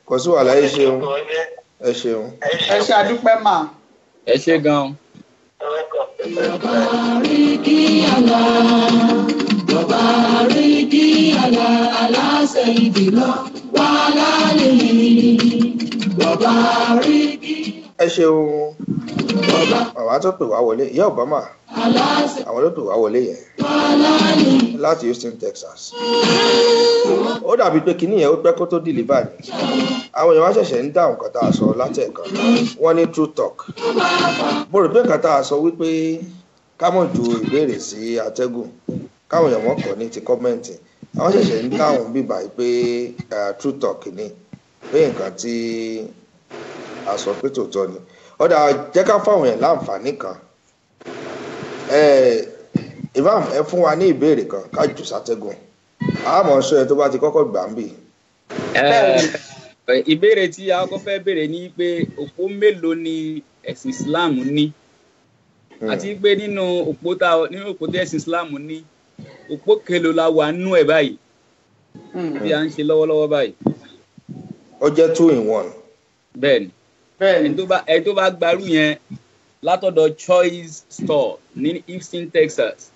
Kò sí wàhálà ẹ ṣeun. Ẹ ṣe àdúpẹ́ mà. Ẹ ṣe gan-an. aláṣẹ ìdìlọ wà lálẹ́ ẹ ṣeun àwa tó pè wá wọlé ìyá Obama àwọn ló pè wá wọlé yẹn láti Houston, Texas. Ó dàbí pé kinní yẹn ó pẹ́ kó tó deliver ni àwọn èèyàn wá ṣẹ̀ṣẹ̀ ń dáhùn kan tá a sọ látẹ̀ẹ̀kan wọ́n ní true talk. Mo rò pé kan tá a sọ wípé ká mọ̀ ju ìbéèrè sí atẹ́gùn káwọn èèyàn wọ́n kọ́ ní ti kọ́mẹ́ǹtì àwọn ṣẹ̀ṣẹ̀ ń dáhùn bíbá yìí pé true talk ni pé nǹkan tí a sọ pé tòótọ́ ni. Ọ̀dà jẹ́ ká fáwọn èèyàn láǹfààní kan Imam ẹ fún wa ní ìbéèrè kan ká jù sátẹ́gùn àmọ́ sọ ẹ tó bá ti kọ́kọ́ gbà ń bì. Ìbéèrè tí a kọ́kọ́ fẹ́ béèrè ni pé òpó mélòó ni ẹ̀sìn Islam ní àti pé nínú òpó tí ẹ̀sìn Islam ní òpó kelo la wà nú ẹ̀ báyìí bí a ń ṣe lọ́wọ́lọ́wọ́ báyìí. Ó jẹ́ 2 in 1. Bẹ́ẹ̀ni ẹni tó bá gbarú yẹn látọ̀dọ̀ Choice Store ní Houston, Texas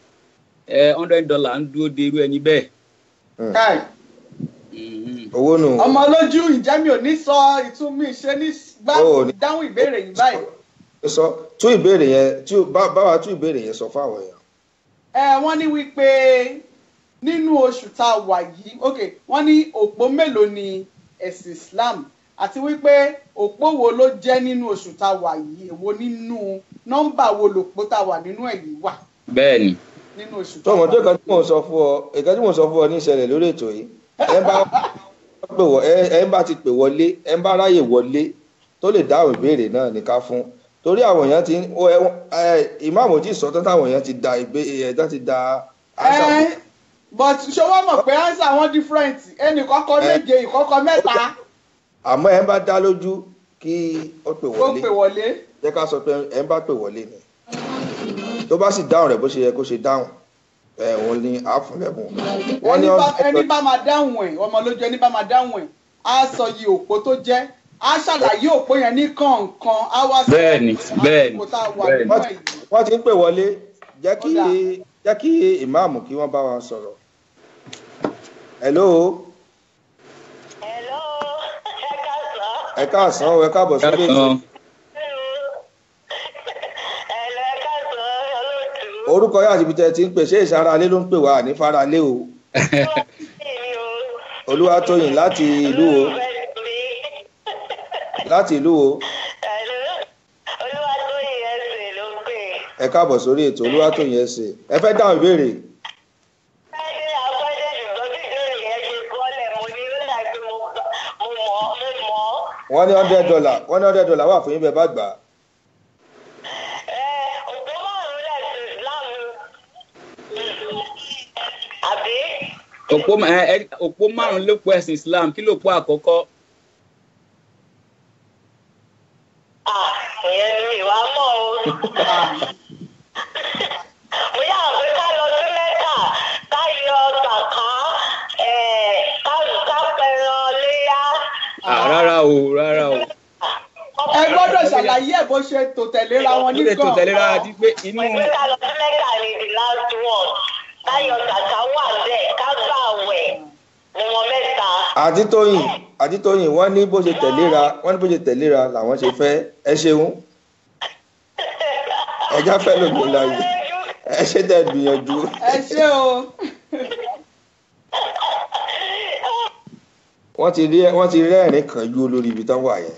$100 ń dúró de irú ẹni bẹ́ẹ̀. Owó nù. Ọmọ lójú ìjẹ́mi ò ní sọ ìtumí ṣe ní dáhùn ìbéèrè yìí báyìí. Sọ tún ìbéèrè yẹn báwa tún ìbéèrè yẹn sọ fáwọn èèyàn. Wọ́n ní wípé nínú oṣù tá a wà yìí wọ́n ní òpó mélòó ni ẹ̀sìn Islam àti wípé òpó wo ló jẹ́ nínú oṣù tá a wà yìí èwo nínú nọ́mbà wo lòpó tá a wà nínú ẹ̀ yìí wà. Bẹ́ẹ̀ni. Nínú oṣù tá a wà. Tọ́mọ̀ tó ìkan tí mò ń sọ fún ọ ní ìṣẹ̀lẹ̀ lórí ètò yìí ẹ bá ti pè wọlé ẹ bá ráyè wọlé tó lè dáhùn ìbéèrè náà ní ká fún torí àwọn èèyàn ti ìmáàmù tí sọ tán táwọn èèyàn ti da ẹ̀dá ti da àṣà. But ṣé wọ́n mọ̀ pé answer wọn different ẹnì kọ́kọ́ méje ìkọ́kọ́ mẹ́ta. Àmọ́ ẹ bá dá lójú kí ó pè ó pè wọlé. jẹ́ ká sọ pé ẹ̀ ń bá pè wọlé ni tó bá sì dáhùn rẹ̀ bó ṣe yẹ kó ṣe dáhùn òun ni àfúnlẹ̀bùn. ẹni bá máa dáhùn ẹ̀ ọmọ lójú ẹni bá máa dáhùn ẹ̀ á sọ iye òpó tó jẹ́ á ṣàlàyé òpó yẹn ní kọ̀ọ̀kan á wá sọ òpó tá a wà nínú ẹ̀ yìí. wọ́n ti ń pè wọlé jẹ́ kí ìmáàmù kí wọ́n bá wa sọ̀rọ̀. hello. hello ẹ káàsán ẹ káàbọ̀ sórí ètò. orúkọ yóò àti ibi tẹ́ ti ń pè ṣé ìsaralé ló ń pè wá ní faralé o. Olúwatóyìn láti ìlú o. láti ìlú o. Olúwatóyìn ẹsẹ̀ ló ń pè. ẹ káàbọ̀ sórí ètò Olúwatóyìn ẹsẹ̀ ẹ fẹ́ dáhùn ìbéèrè. wọ́n ní $100 wà fún yín bẹ́ẹ̀ bá gbà á. òpó márùn-ún ló pọ̀ ẹ̀sìn Islam kí ló pọ̀ àkọ́kọ́. ìyẹn ni ìwà mọ̀ o. mo yà pé ká lọ sí Mẹ́kà ká yọ sàká ká pẹran léyà. rárá o. ẹ gbọ́dọ̀ ṣàlàyé ẹ̀ bó ṣe tò tẹ̀léra wọn ní tò tẹ̀léra di pé inú. mo pé ká lọ sí Mẹ́kà ní the last one ká yọ sàká wà bẹ́ẹ̀ ká gbààwẹ̀ ní wọn mẹ́ta. Àdítóyìn wọ́n ní bó ṣe tẹ̀léra làwọn ṣe fẹ́ ẹ ṣeun ẹjá fẹ́ lòdì láyé ẹ ṣe tẹ̀ gbìyànjú. ẹ ṣé o. wọ́n ti rẹ́rìn kan ju olórí ibi tán wà yẹn.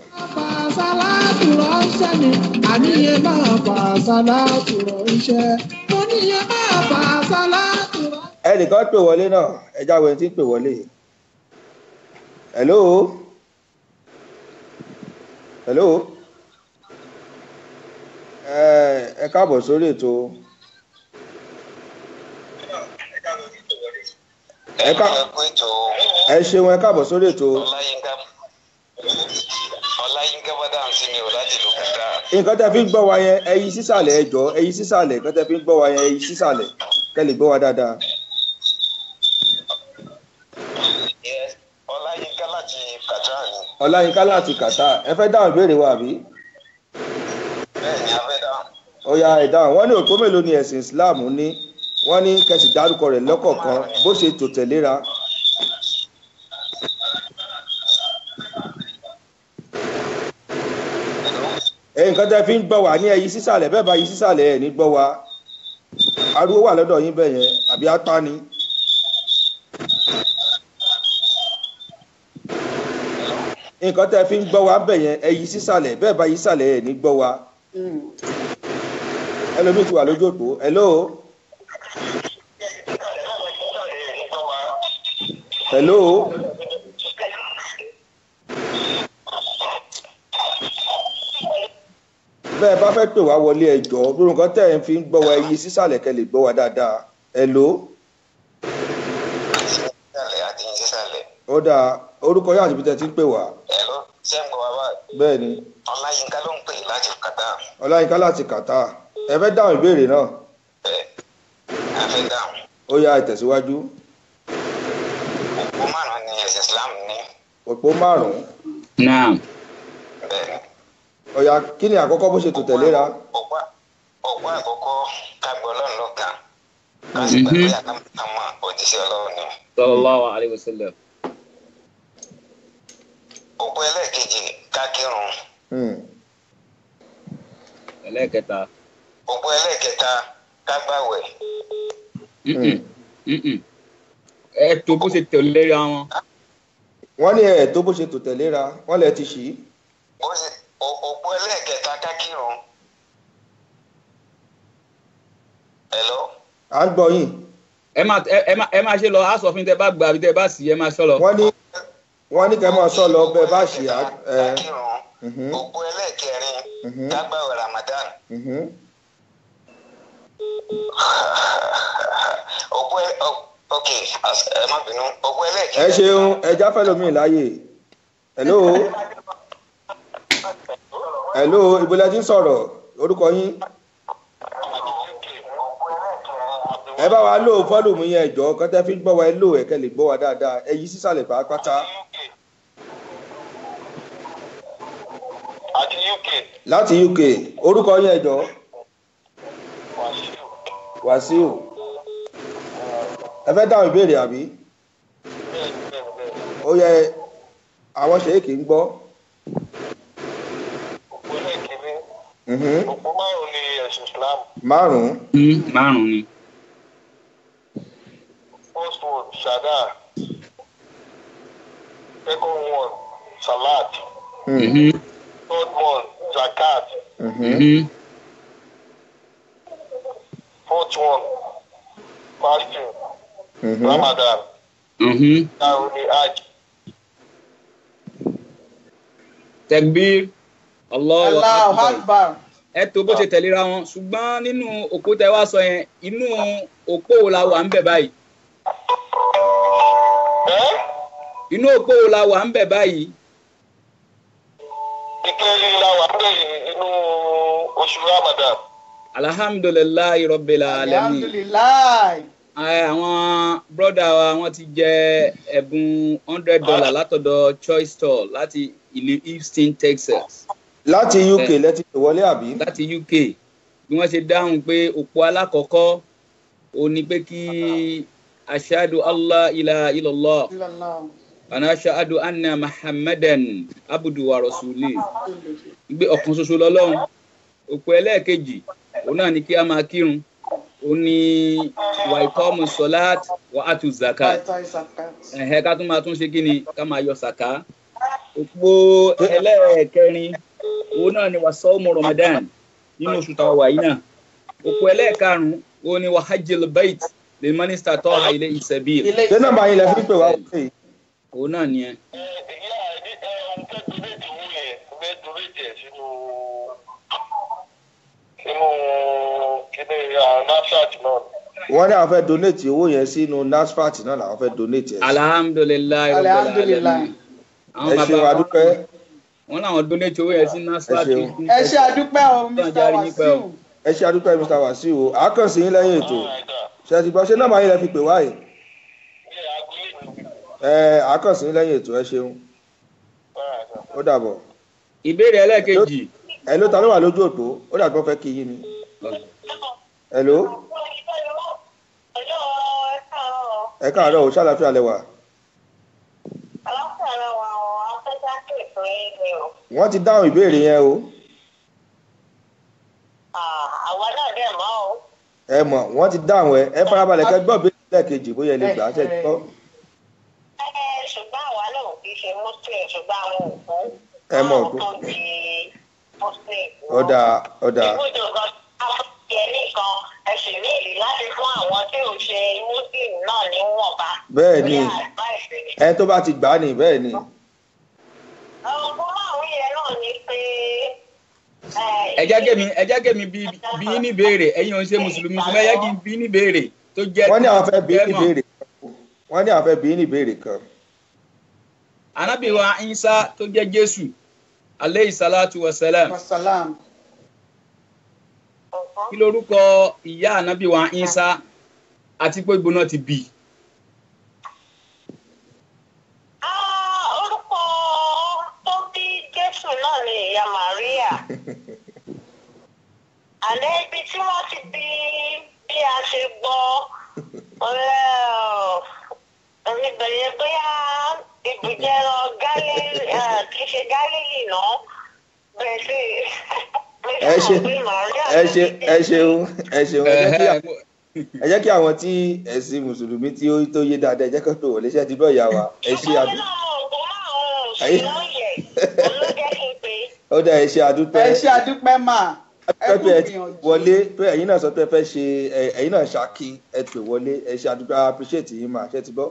Sàlátù ránṣẹ́ mi, àníyàn máa fà sàlátù ránṣẹ́. Mo níyàn máa fà sàlátù ránṣẹ́. Ẹnìkan pè wọlé náà, ẹja wẹ̀ tí ń pè wọlé. Hello? Ẹ káàbọ̀ sórí ètò. Ẹ ṣeun ẹ káàbọ̀ sórí ètò. Ọláyínká bá dáhùn sí mi ò láti lò kúta. Nǹkan tẹ́ fi ń gbọ́ wa yẹn ẹyí sísàlẹ̀ ẹjọ́ ẹyí sísàlẹ̀ nǹkan tẹ́ fi ń gbọ́ wa yẹn ẹyí sísàlẹ̀ kẹ́ lè gbọ́ wa dáadáa. Ọláyínká láti Qatar ni. Ọláyínká láti Qatar ẹ fẹ́ dáhùn ìbéèrè wa àbí? Bẹ́ẹ̀ni a fẹ́ dáhùn. Ó yá ẹ dáhùn wọ́n ní òpó mélòó ni ẹ̀sìn Islam ní wọ́n ní kẹ́sì dárúkọ rẹ̀ lọ́kọ̀ọ̀kan bó ṣe tò tẹ̀léra. Nǹkan tẹ́ fi ń gbọ́ wá ní ẹyí sísàlẹ̀ bẹ́ẹ̀ bá yí sísàlẹ̀ ẹ̀ ní gbọ́ wá ariwo wà lọ́dọ̀ yín bẹ́ẹ̀ yẹn àbí apá ni. Nǹkan tẹ́ fi ń gbọ́ wá bẹ́ẹ̀ yẹn ẹyí sísàlẹ̀ bẹ́ẹ̀ bá yí sísàlẹ̀ ẹ̀ ní gbọ́ wá. Ẹlòmíì ti wà lójú òpó hello. Hello. Bẹ́ẹ̀ bá fẹ́ pè wá wọlé ẹjọ́ bí nǹkan tẹ́ ẹ̀ ń fi ń gbọ́ wa ẹyí sísàlẹ̀ kẹ́ lè gbọ́ wa dáadáa. Hello. Ó dáa orúkọ yóò àti ibi tẹ́ ti ń pè wá. Hello ṣé ń gbọ́ wa báyìí. Bẹ́ẹ̀ni. Ọláyínká ló ń pè láti Qatar. Ọláyínká láti Qatar ẹ fẹ́ dáhùn ìbéèrè náà. Bẹ́ẹ̀ a fẹ́ dáhùn. Ó yá ìtẹ̀síwájú. Òpó márùn-ún ni ẹ̀sìn Islam ní. Òpó márùn-ún. Naam. Bẹ́ẹ̀ni. Ó yá kí ni àkọ́kọ́ bó ṣe tò tẹ̀léra. Òpó àkọ́kọ́ ká gbọ́ Ọlọ́run lọ́kàn ká sì gbà pé àmọ́ òjíṣẹ́ Ọlọ́run ni. Sallallahu alaihi wasallam. Òpó ẹlẹ́ẹ̀kejì ká kírun. Ẹlẹ́ẹ̀kẹta. Òpó ẹlẹ́ẹ̀kẹta ká gbàwẹ̀. Ẹ tó bó ṣe tẹ̀léra wọn. Wọ́n ní ẹ̀ tó bó ṣe tò tẹ̀léra wọ́n lẹ ti ṣí. Òpó ẹlẹ́ẹ̀kẹta ká kírun. Hello. À ń gbọ́ yín. Ẹ máa ṣe lọ á sọ fún tẹ bá gbà bí tẹ bá sì ẹ máa sọ lọ. Wọ́n ní kẹ́ máa sọ lọ bẹ́ẹ̀ bá ṣì á. Ká kírun. Òpó ẹlẹ́ẹ̀kẹrin ká gbàwẹ̀ Ramadan. Òpó ok ẹ má bínú òpó ẹlẹ́ẹ̀kẹrin. Ẹ ṣeun ẹja fẹ́ lómi láàyè. Hello. hello ibo lẹ ti ń sọ̀rọ̀ orúkọ yín. ẹ bá wa lò fọ́lùmù yẹn ẹ̀jọ̀ kan tẹ́ fi ń gbọ́ wa ẹ lò ẹ̀kẹ́ lè gbọ́ wa dáadáa ẹ yí sísàlẹ̀ pàápàá. àti UK. láti UK orúkọ yín ẹ̀jọ̀. Wàsíù. ẹ fẹ́ dáhùn ìbéèrè àbí. ó yẹ àwọn ṣèkì ń gbọ́. òpó lẹ́kìnní. òpó márùn-ún ni ẹ̀sìn Islam. márùn-ún. márùn-ún ni. First one, Shada. Second one, Salat. Third one, Zakat. Fourth one, fasting. Ramadan. Now the Hajj. Takbir. Allahu Akbar. Ẹ tó bó ṣe tẹ̀léra wọn ṣùgbọ́n nínú òpó tẹ wá sọ yẹn inú òpó wo la wà ń bẹ̀ báyìí. Inú òpó wo la wà ń bẹ̀ báyìí. Ìkẹyìn la wà ń bẹ̀ inú oṣù Ramadan. Alhamdulillahi Rabbil Alamin. Alhamdulillahi. Àwọn brọ́dà wa wọ́n ti jẹ ẹ̀bùn $100 látọ̀dọ̀ Choice Store láti ìlú Houston, Texas. Láti UK lẹ́tí wọlé àbí. Láti UK bí wọ́n ṣe dáhùn pé òpó alákọ̀ọ́kọ́ ó ní pé kí ashadu Allah ilaha illallah ana ashadu anna Muhammadan abdu wa rasuli gbé ọ̀kan ṣoṣo lọ́lọ́run. Òpó ẹlẹ́ẹ̀kejì òun náà ni kí a máa kírun ó ní wà ìkọ́mù sọ́láàt wà á tu zakat ká tún máa tún ṣe kí ni ká máa yọ sàká. Òpó ẹlẹ́ẹ̀kẹrin òun náà ni wà sọ́ọ̀mù Ramadan nínú oṣù tàwa wà yìí náà. Òpó ẹlẹ́ẹ̀karùn-ún òun ni wà hajjil bait lè mínísítà tọ́ha ilé ìsẹ̀bí. ṣé nọ́mbà yín lẹ fi pè wá wọlé yìí. òun náà ni ẹ. wọ́n ní àwọn fẹ́ donate owó yẹn sínú NASFAT náà làwọn fẹ́ donate ẹ̀ sí. Alhamdulilayi Alhamdulilayi. ẹ ṣe wà dúpẹ́. wọ́n láwọn donate owó yẹn sí NASFAT. ẹ ṣe àdúpẹ́ o Mr. Wasiu. ẹ ṣe àdúpẹ́ Mr. Wasiu o àkànṣe yín lẹ́yìn ètò ṣe ti gbọ́ ṣé nọ́mbà yín lẹ fi pè wá yìí. àkànṣe yín lẹ́yìn ètò ẹ ṣeun ó dàbọ̀. ìbéèrè ẹlẹ́ẹ̀kejì. ẹ ló ta ló wà lójú òpó ó dàgbọ́ fẹ́ kí yín ni. ẹ ló. ẹ káàárọ̀ o ṣàlàfíà lẹ wà. wọ́n ti dáhùn ìbéèrè yẹn o. àwa náà dẹ̀ mọ́ o. ẹ mọ̀ wọ́n ti dáhùn ẹ farabalẹ̀ kẹ́ gbọ́ ìbéèrè lẹ́ẹ̀kejì bóyá ẹ lè gbà á ṣe gbọ́. ṣùgbọ́n àwa náà kì í ṣe muslim ṣùgbọ́n àwọn òkú. ẹ mọ̀ òkú. tó di muslim. ọ̀dà ọ̀dà. ibùdó kan ẹ nìkan ẹ sì ní ìlú láti fún àwọn tí ò ṣe muslim náà níwọ̀nba. bẹ́ẹ̀ ni ẹ tó bá ti gbà á ní bẹ́ẹ̀ ni. ọ̀pọ̀ àwọn yẹn náà ní pé. ẹ jẹ́ kẹ́mi bí yín ní béèrè ẹ̀yin ò ń ṣe mùsùlùmí ṣùgbọ́n ẹ jẹ́ kí n bí ní béèrè tó jẹ́. wọ́n ní àwọn fẹ́ bí ní béèrè kan. wọ́n ní àwọn fẹ́ bí ní béèrè kan. Ànábì wa Ìsá tó jẹ́ Jésù aleyhi salatu wa salam. kí lorúkọ ìyá Ànábì wa Ìsá àti pé gbóná ti bí. orúkọ tó bí Jésù náà ni ìyá Màríà. àlẹ́ ibi tí wọ́n ti bí a ṣe gbọ́ ìbẹ̀rẹ̀ bóyá ibùjẹ́rọ Gálílì kì í ṣe Gálílì náà bẹ̀rẹ̀ sí ẹ ṣeun ẹ jẹ́ kí àwọn tí ẹ̀sìn mùsùlùmí tí ó tó yé dáadáa ẹ jẹ́ kó tó wọlé iṣẹ́ ti bọ́ ìyá wa ẹ ṣe àdúgbò. ó dá ẹ ṣe àdúpẹ́. ẹ ṣe àdúpẹ́ mà. pẹ́pẹ́ ẹ ti wọlé pé ẹ̀yin náà sọ pé ẹ fẹ́ ṣe ẹ̀yin náà ṣáàkì ẹ pè wọlé ẹ ṣe àdúpẹ́ appreciate yín mà ṣe ti bọ́.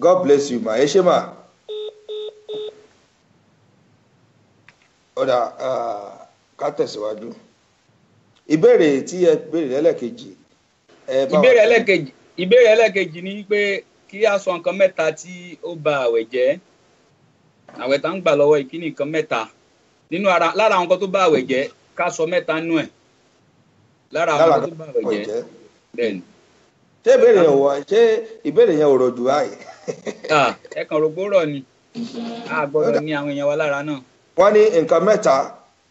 God bless you ma ẹ ṣe mà. ó dà ká tẹ̀síwájú. ìbéèrè tí ẹ béèrè lẹ́lẹ́kejì. ìbéèrè ẹlẹ́kejì ni pé kí a sọ nǹkan mẹ́ta tí ó ba àwẹ̀ jẹ́. àwẹ̀ tá ń gbà lọ́wọ́ ìkíní nǹkan mẹ́ta nínú lára àwọn kan tó bá àwẹ̀ jẹ́ ká sọ mẹ́ta nú ẹ̀ lára àwọn kan tó bá àwẹ̀ jẹ́ bẹ́ẹ̀ ni. ṣé ìbéèrè yẹn ò rọ̀ jù báyìí. ẹ kàn rògbò rọ̀ ni a gbọ́dọ̀ ní àwọn èèyàn wa lára náà. wọ́n ní nǹkan mẹ́ta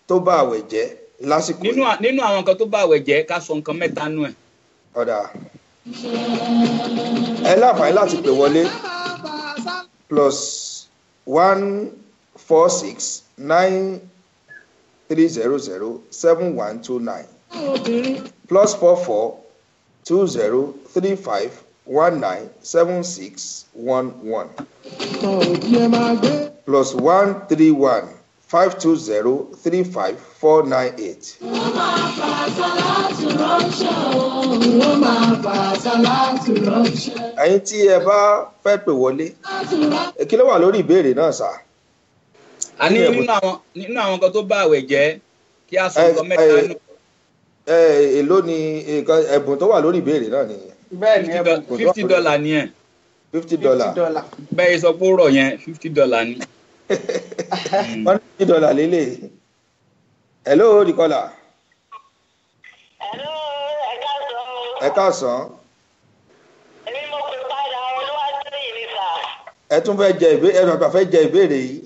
tó bá àwẹ̀ jẹ́ lásìkò yìí. nínú àwọn nǹkan tó bá àwẹ̀ jẹ́ ká sọ nǹkan mẹ́ta nú ẹ̀. ọ̀dà ẹ láǹfààní láti pè wọlé +14693007129 +442035197611 +13152035498. ẹ̀yin tí ẹ bá fẹ́ pè wọlé kí ló wà lórí ìbéèrè náà sà. a ní nínú àwọn kan tó bá àwẹ̀ jẹ́ kí a sọ nǹkan mẹ́ta nù. èló ni ẹ̀bùn tó wà lórí ìbéèrè náà nìyẹn. bẹ́ẹ̀ni $50 ni ẹ̀. $50. bẹ́ẹ̀ sọ pé ó rọ̀ yẹn $50 ni. $150 lélẹ̀. hello dikola. Hello, ẹ káàsán. èmi mo pè padà Olúwatóyìn ni sà. ẹ tún fẹ́ jẹ ìbéèrè yìí.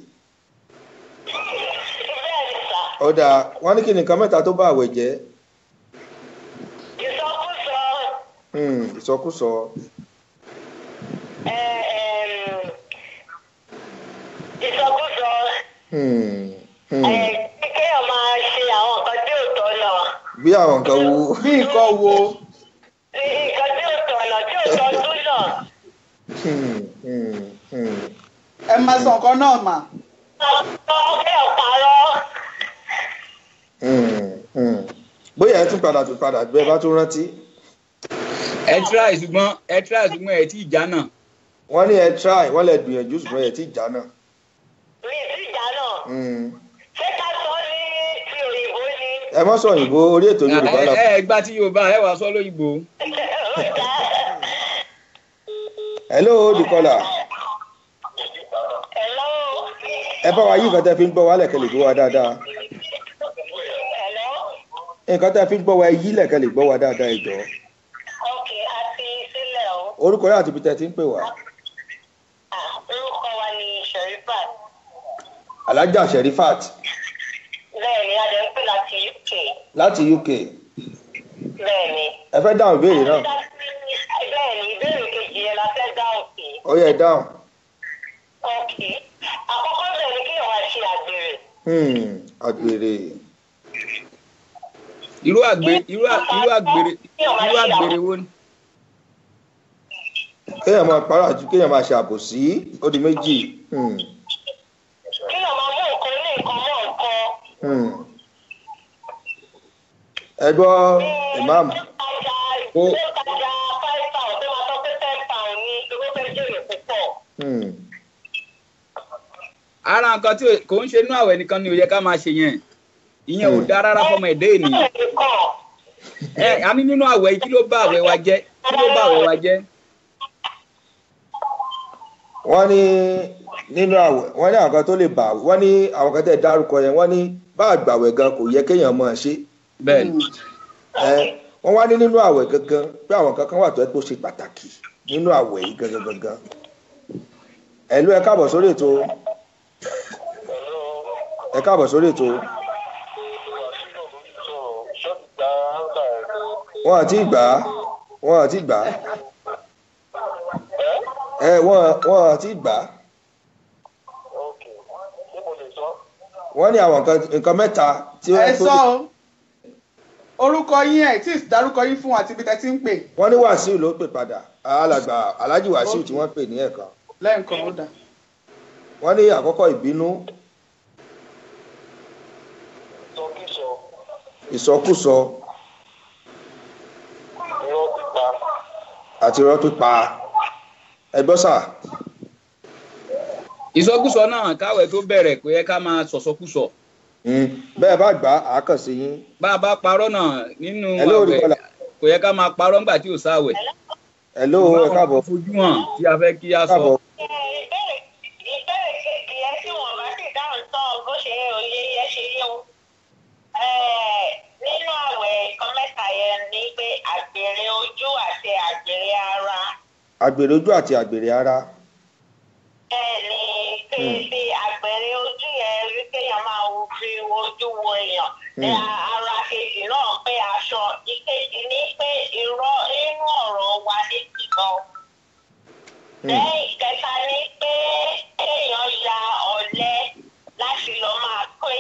bẹ́ẹ̀ ni sà. ó dáa wọ́n ní kí nǹkan mẹ́ta tó bá àwẹ̀ jẹ́. ìsọkúsọ. ìsọkúsọ. ìsọkúsọ. kéèyàn máa ṣe àwọn nǹkan tí ò tọ̀nà. bí àwọn nǹkan wo. bí nǹkan wo. nǹkan tí ò tọ̀nà tí ò tọ́jú náà. ẹ máa sọ nǹkan náà mà. kéèyàn parọ́. bóyá ẹ tún padà bẹ́ẹ̀ bá tún rántí. ẹ try ṣùgbọ́n ẹ tí ì já náà. wọ́n ní ẹ try wọ́n lè gbìyànjú ṣùgbọ́n ẹ tí ì já náà. mi ì tí ì já náà. ṣé ká sọ ní ti òyìnbó ni. ẹ mọ́ sọ òyìnbó orí ètò Yorùbá la. ẹ gba ti Yorùbá ẹ wàá sọ lóyìnbó. hello dikola. hello. ẹ bá wa yí nǹkan tẹ́ fi ń gbọ́ wa lẹ̀kẹ́ lè gbọ́ wa dáadáa. nǹkan tẹ́ fi ń gbọ́ wa yí lẹ̀kẹ́ lè gbọ́ wa dáadáa ẹ jọ̀ọ́. ok àti sílẹ̀ o. orúkọ yẹn àti ibi tẹ́ ti ń pè wá. orúkọ wa ni Sherifat. Alájà Sherifat. bẹ́ẹ̀ni a lè ń pè láti UK. láti UK. bẹ́ẹ̀ni. ẹ fẹ́ dáhùn ìbéèrè náà. bẹ́ẹ̀ni ìbéèrè kejì yẹn la fẹ́ dáhùn sí. ó yẹ dáhùn. ok àkọ́kọ́ bẹ́ẹ̀ ni kí wọ́n ṣe àgbèrè. àgbèrè. irú àgbèrè wo ni. kéèyàn máa parọ́ àti kéèyàn máa ṣe àbòsí ó di méjì. kéèyàn máa mú nǹkan ní nǹkan mọ́ nǹkan. ẹ gbọ́ imam. ó tajà £5 tó máa tọ́ pé £10 ní owó fẹ́ jèrè púpọ̀. ara nǹkan tí kò ń ṣe inú àwẹ̀ nìkan ni ò yẹ ká máa ṣe yẹn ìyẹn ò dá rárá fọmọ ẹ̀dá ènìyàn. a ní nínú àwẹ̀ kí ló bá àwẹ̀ wa jẹ́ wọ́n ní nínú àwẹ̀ wọ́n ní àwọn kan tó lè bà wọ́n ní àwọn kan tẹ̀ dárúkọ yẹn wọ́n ní bá àgbàwẹ̀ gan kò yẹ kéèyàn máa ṣe. bẹ́ẹ̀ni. wọ́n wá ní nínú àwẹ̀ gangan pé àwọn kankan wà tó ẹ́ tó ṣe pàtàkì nínú àwẹ̀ yìí gangan. ẹ̀lú ẹ káàbọ̀ sórí ètò. wọ́n àti ìgbà wọ́n àti ìgbà wọ́n ní àwọn nǹkan mẹ́ta tí ó ẹ sọ orúkọ yín ẹ tí dárúkọ yín fún àti ibi tẹ́ ti ń pè. wọ́n ní Wàsíù ló pè padà alàgbà Alhaji Wàsíù tí wọ́n pè ní ẹ̀kan. lẹ́ǹkan ó dà. wọ́n ní àkọ́kọ́ ìbínú. ìsọkúsọ. àti irọ́ pípa. ẹgbọ́n sà. ìsọkúsọ náà káwẹ̀ tó bẹ̀rẹ̀ kò yẹ ká máa sọ̀sọkúsọ. bẹ́ẹ̀ bá gbà á kàn sí yín. bá a bá parọ́ náà nínú àwẹ̀ kò yẹ ká máa parọ́ nígbà tí ò sáwẹ̀. hello ẹ káàbọ̀. fojú hàn tí a fẹ́ kí a sọ. ìbéèrè kejì yẹn tí wọ́n àgbèrè ojú àti àgbèrè ara. bí àgbèrè ojú yẹn rí kéèyàn máa fi ojú wo èèyàn ara kejì náà pé aṣọ ìkejì ní pé irọ́ inú ọ̀rọ̀ wa ní kíkan. lẹ́yìn ìkẹta ní pé kéèyàn ya ọ̀lẹ láti lọ máa pé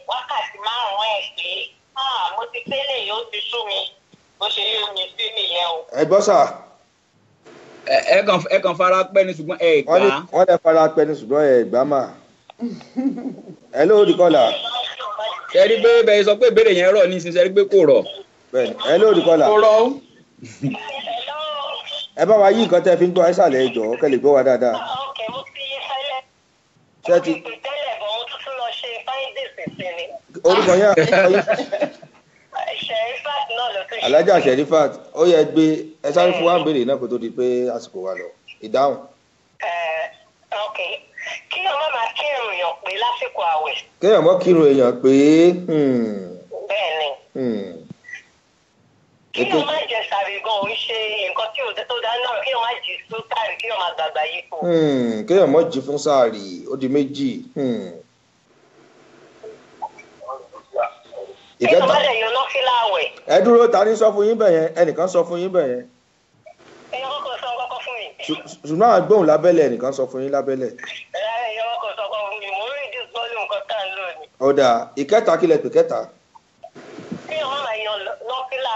wákàtí 5 ẹ̀ pé mo ti pélé yóò ti sú mi bó ṣe yóò mi sí nìyẹn o. ẹ gbọ́ sà. ẹ kàn fara pẹ́ ní ṣùgbọ́n ẹ gbà á. wọ́n lè fara pẹ́ ní ṣùgbọ́n ẹ gbà mà. ẹ lóòdì kọ́là. ẹ rí pé bẹ́ẹ̀ sọ pé ìbéèrè yẹn rọ̀ ní ìsinsẹ́ rí pé kò rọ̀. bẹ́ẹ̀ni ẹ lóòdì kọ́là. kò rọ̀ o. ẹ bá wa yí nǹkan tẹ́ fi ń gbọ́ àìsàlẹ̀ ẹjọ́ kẹ́ lè gbọ́ wa dáadáa. ṣé ti. orúkọ yẹn alájà Sherifat ó yẹ gbé ẹ sáré fún wa ń béèrè náà kó tó di pé àsìkò wa lọ ìdáhùn. kí ọmọ máa kírun èèyàn pé lásìkò àwẹ̀. kéèyàn mọ́ kírun èèyàn pé. bẹ́ẹ̀ni. kí ọmọ má jẹ sàrí gan ò ń ṣe nǹkan tí òde tó dáná kí ọmọ má jí fún sàrí kí ọmọ àgbàgbà yìí kù. kéèyàn mọ́ jí fún sàrí ó di méjì. ìkẹta ẹ dúró ta ni sọ fún yín bẹ́ẹ̀ yẹn ẹnìkan sọ fún yín bẹ́ẹ̀ yẹn. ẹyọ kọkọ sọ kọkọ fún mi. ṣùgbọ́n àgbóhùn lábẹ́lẹ̀ ẹnìkan sọ fún yín lábẹ́lẹ̀. ẹyọ kọkọ sọ kọkọ fún mi mo rí dis volume nǹkan tá à ń lò ní. ọ̀dà ìkẹta kílẹ̀ pé kẹta. kí wọ́n máa yan lọ́fílà